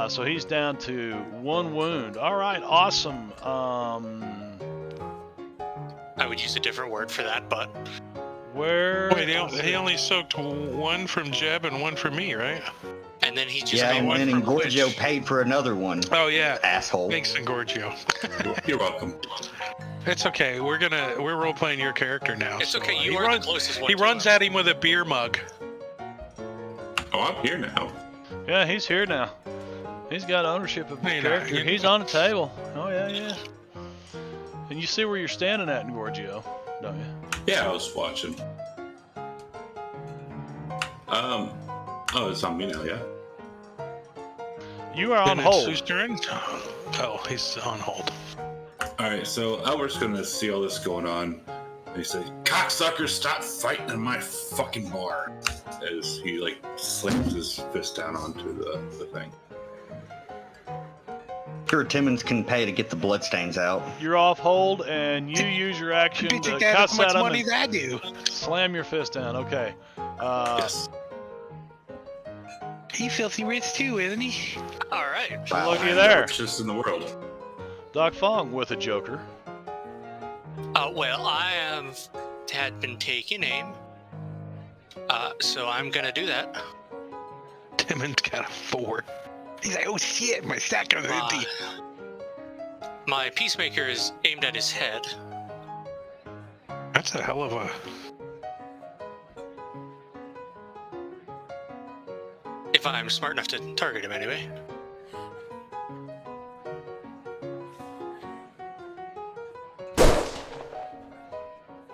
So he's down to 1 wound. All right, awesome. I would use a different word for that, but Where? Wait, he only soaked 1 from Jeb and 1 from me, right? and then he just Yeah, got and one then from Engorgio Twitch. paid for another one. Oh, yeah. Asshole. Thanks, Engorgio. You're welcome. It's okay. We're role playing your character now. It's so, okay. You he are runs, the closest one. He to runs him. at him with a beer mug. Oh, I'm here now. Yeah, he's here now. He's got ownership of his Hey, now, character. you- He's on the table. Oh yeah. And you see where you're standing at, Engorgio, don't you? Yeah, I was watching. Oh, it's on me now, yeah? You are on Then it's hold. whose turn? Oh, he's on hold. Alright, so Albert's gonna see all this going on. And he says, "Cocksuckers, stop fighting in my fucking bar." As he, slams his fist down onto the thing. Sure, Timmons can pay to get the bloodstains out. You're off hold, and you use your action Bitch to ain't got as cuss much at him money and as I do. slam your fist down. Okay. Yes. He's filthy rich too, isn't he? All right. Wow. Looky I'm there. the richest in the world. Doc Fong with a joker. Well, I had been taking aim. So I'm gonna do that. Timmons got a 4. He's like, oh shit, my sack is empty. My peacemaker is aimed at his head. That's a hell of a... If I'm smart enough to target him anyway.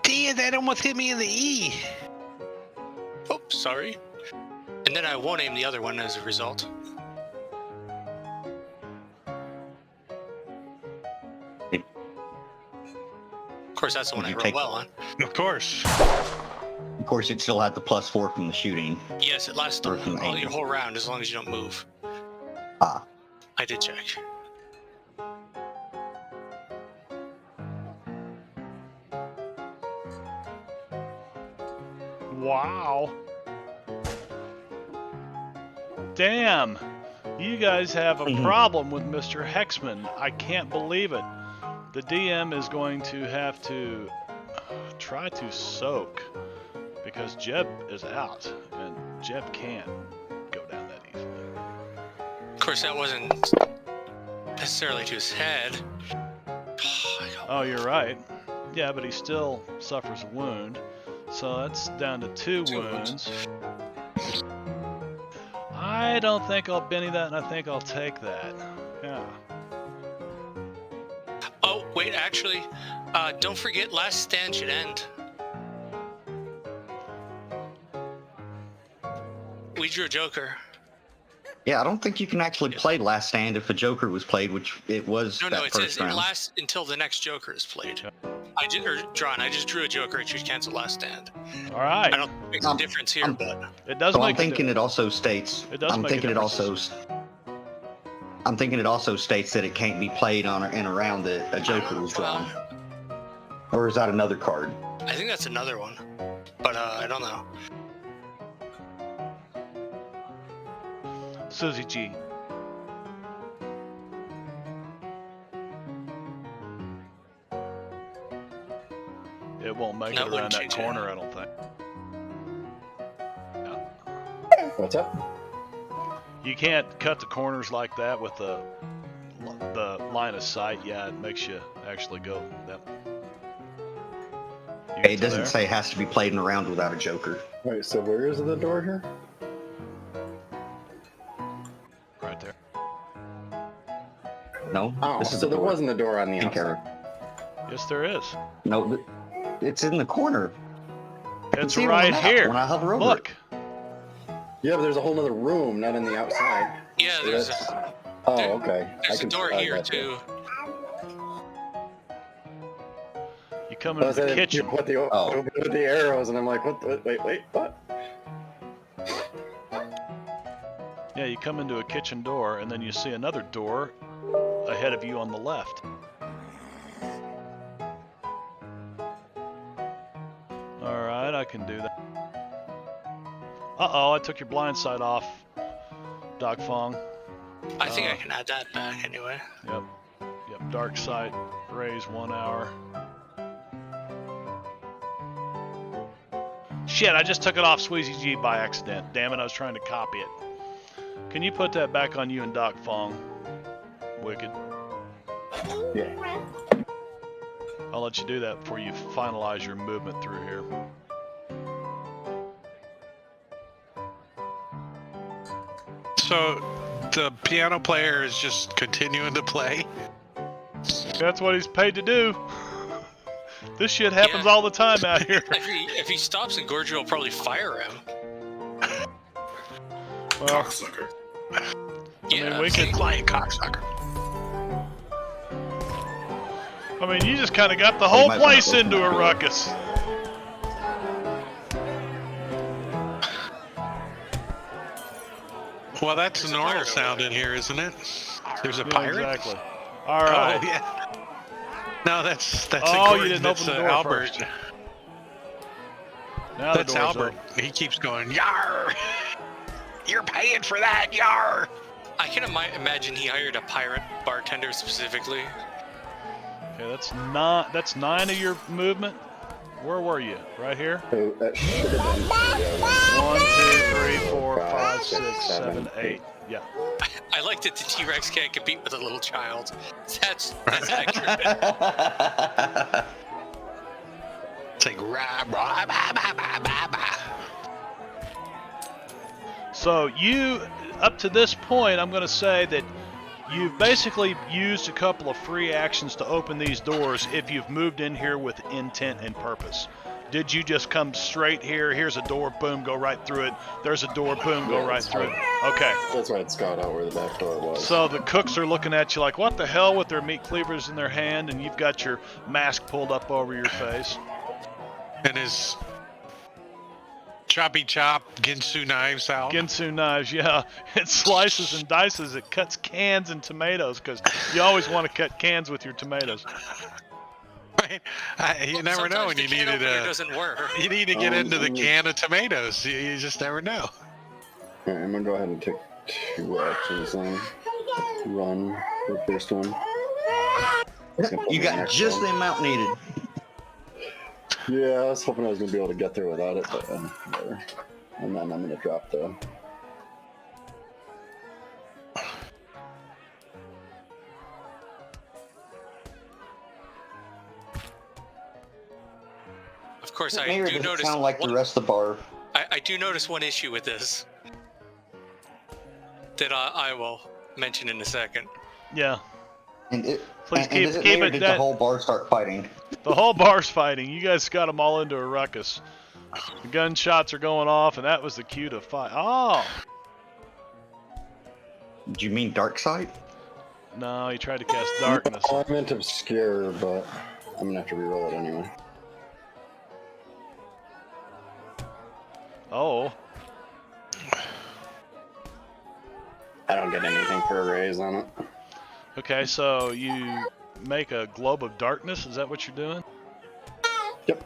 Damn, that almost hit me in the E. Oops, sorry. And then I won't aim the other one as a result. Of course, that's the one I You rolled take- well on. Of course. Of course, it still had the +4 from the shooting. Yes, it lasts Or from all aim. your whole round as long as you don't move. Ah. I did check. Wow. Damn. You guys have a problem with Mr. Hecksman. I can't believe it. The DM is going to have to try to soak because Jeb is out and Jeb can't go down that easily. Of course, that wasn't necessarily to his head. Oh, you're right. Yeah, but he still suffers a wound. So that's down to 2 wounds. I don't think I'll Benny that, and I think I'll take that. Yeah. Oh, wait, actually, don't forget last stand should end. We drew a joker. Yeah, I don't think you can actually play Last Stand if a Joker was played, which it was No, that it first says it round. lasts until the next joker is played. Yep. I just drew a joker. It should cancel last stand. All right. I don't think it makes a difference here, but It does So I'm make a thinking difference. it also states. It does I'm make a thinking it difference. also. I'm thinking it also states that it can't be played on in a round that a Joker was drawn. Or is that another card? I think that's another one. But I don't know. Susie G. It won't make That it wouldn't around that change corner, I don't think. What's up? You can't cut the corners like that with the line of sight. Yeah, it makes you actually go. Yep. You get It to doesn't there? say it has to be played in a round without a Joker. Wait, so where is the door here? Right there. No, Oh, this is so the there door. wasn't a door on the Pink outside. arrow. Yes, there is. No, it's in the corner. I can It's see it on the right map here. when I hover over Look. Yeah, but there's a whole other room, not on the outside. Yeah, there's That's- a, Oh, there- okay. there's a door I here got you. too. You come I into was the at kitchen. with the arrows, and I'm like, what? Wait, what? Yeah, you come into a kitchen door, and then you see another door ahead of you on the left. All right, I can do that. Uh-oh, I took your blind side off, Doc Fong. I think I can add that back anyway. Yep. Dark sight, raise 1 hour. Shit, I just took it off Sweezy G by accident. Damn it, I was trying to copy it. Can you put that back on you and Doc Fong? Wicked. Yeah. I'll let you do that before you finalize your movement through here. So the piano player is just continuing to play. That's what he's paid to do. This shit happens Yeah. all the time out here. If he stops, and Gorgia will probably fire him. Well, Cocksucker. Yeah, we could- Flying cocksucker. I mean, you just kind of got the whole might place wanna open into a that door. ruckus. Well, that's There's a normal fire sound door. in here, isn't it? There's a Yeah, pirate. exactly. All right. Oh yeah. No, that's Oh, you Gordon. didn't That's open the door Albert. first. Now the That's door's Albert. open. He keeps going, "Yar! You're paying for that, yar!" I can imagine he hired a pirate bartender specifically. Okay, that's 9 of your movement. Where were you? Right here? So that should have been 1, 2, 3, 4, 5, 6, 7, 8. Yeah. I like that the T-Rex can't compete with a little child. That's accurate. It's like rah, rah, bah, bah, bah, bah, bah. So you, up to this point, I'm going to say that you've basically used a couple of free actions to open these doors if you've moved in here with intent and purpose. Did you just come straight here? Here's a door, boom, go right through it. There's a door, boom, go right through it. Okay. That's why I'd scout out where the back door was. So the cooks are looking at you like, what the hell, with their meat cleavers in their hand, and you've got your mask pulled up over your face. And his choppy chop Ginsu knives out. Ginsu knives, yeah. It slices and dices. It cuts cans and tomatoes, because you always want to cut cans with your tomatoes. Right? You never know when you need it. Doesn't work. You need to get into the can of tomatoes. You just never know. Alright, I'm gonna go ahead and take 2 actions then. Run for the first one. You got just the amount needed. Yeah, I was hoping I was gonna be able to get there without it, but whatever. And then I'm gonna drop the. Of course, I Mayor do doesn't notice. sound like the rest of the bar. I do notice one issue with this that I will mention in a second. Yeah. And it, Please and keep does it it matter, did the that- whole bar start fighting? The whole bar's fighting. You guys got them all into a ruckus. The gunshots are going off, and that was the cue to fight. Oh! Do you mean dark side? No, he tried to cast darkness. I meant obscure, but I'm gonna have to reroll it anyway. Oh. I don't get anything for a raise on it. Okay, so you make a globe of darkness? Is that what you're doing? Yep.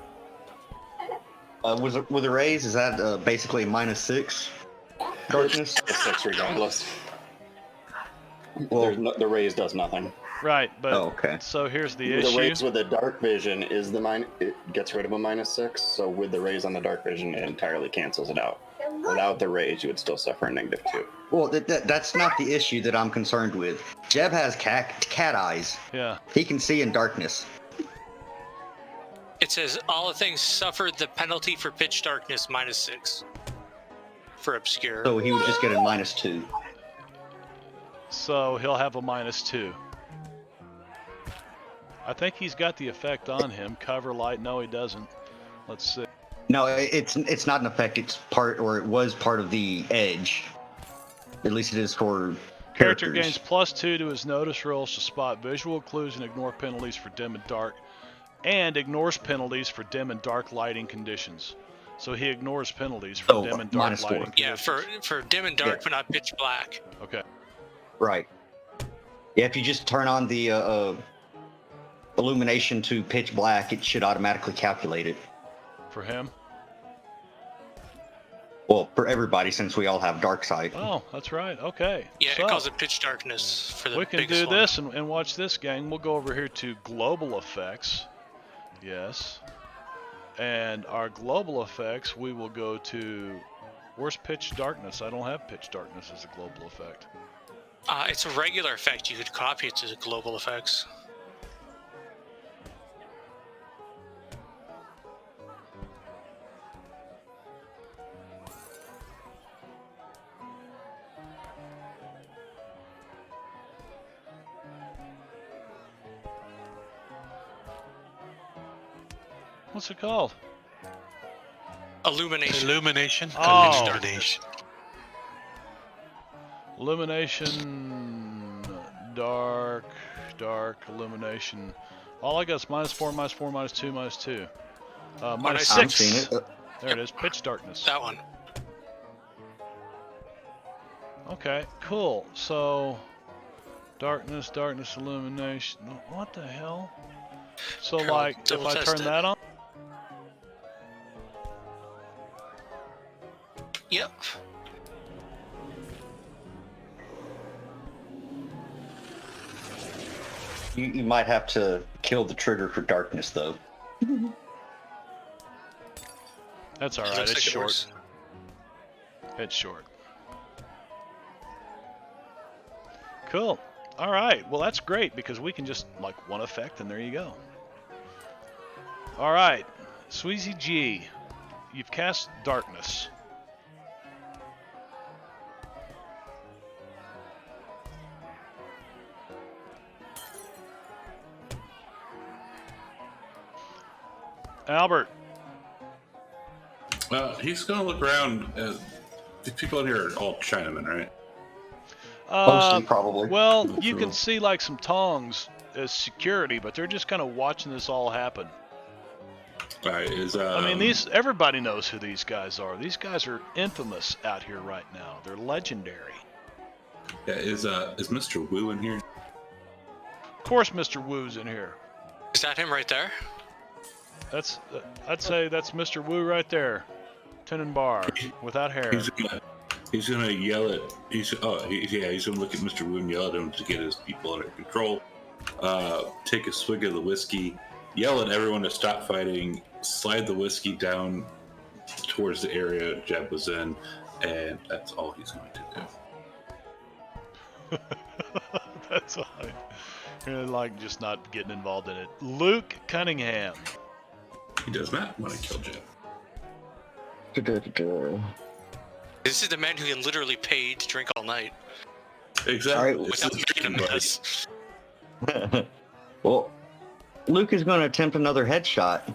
With a raise, is that basically a -6 darkness? It's 6 regardless. Well, The raise does nothing. Right, but Oh, okay. so here's the The issue. raise with the dark vision is it gets rid of a -6. So with the raise on the dark vision, it entirely cancels it out. Without the raise, you would still suffer a -2. well, that's not the issue that I'm concerned with. Jeb has cat eyes. Yeah. He can see in darkness. It says all things suffered the penalty for pitch darkness -6 for obscure. So he would just get a -2. So he'll have a -2. I think he's got the effect on him. Cover light. No, he doesn't. Let's see. No, it's not an effect. It's part, or it was part of the edge. At least it is for Character characters. gains +2 to his notice rolls to spot visual clues and ignore penalties for dim and dark, and ignores penalties for dim and dark lighting conditions. So he ignores penalties for dim and dark -4. lighting Yeah, conditions. for dim and dark, Yeah. but not pitch black. Okay. Right. Yeah, if you just turn on the illumination to pitch black, it should automatically calculate it. For him? Well, for everybody, since we all have dark sight. Oh, that's right. Okay. Yeah, So, it calls it pitch darkness for the we can biggest do one. this and watch this, gang. We'll go over here to global effects. Yes. And our global effects, we will go to... Where's pitch darkness? I don't have pitch darkness as a global effect. It's a regular effect. You could copy it to the global effects. What's it called? Illumination. Illumination. Oh. Illumination. Illumination, dark, illumination. All I got is -4, -4, -2, -2. Minus I'm -6. seeing it. There it is, pitch darkness. That one. Okay, cool. So Darkness, illumination. What the hell? So, Here, I'll like, if double I test turn it. that on? Yep. You might have to kill the trigger for darkness, though. That's all right. Looks It's like it short. works. It's short. Cool. All right. Well, that's great because we can just like one effect and there you go. All right. Sweezy G, you've cast darkness. Albert. He's gonna look around. These people in here are all Chinamen, right? Mostly, probably. Well, you can see like some tongs as security, but they're just kind of watching this all happen. All right. I mean, everybody knows who these guys are. These guys are infamous out here right now. They're legendary. Yeah, is Mr. Wu in here? Of course, Mr. Wu's in here. Is that him right there? That's I'd say that's Mr. Wu right there, Tenenbar, without hair. He's gonna yell at. He's gonna look at Mr. Wu and yell at him to get his people under control. Take a swig of the whiskey, yell at everyone to stop fighting, slide the whiskey down towards the area Jeb was in, and that's all he's going to do. That's all. You're like just not getting involved in it. Luke Cunningham. He does not want to kill Jeb. This is the man who literally paid to drink all night Exactly. All right, without making a mess. Well, Luke is going to attempt another headshot.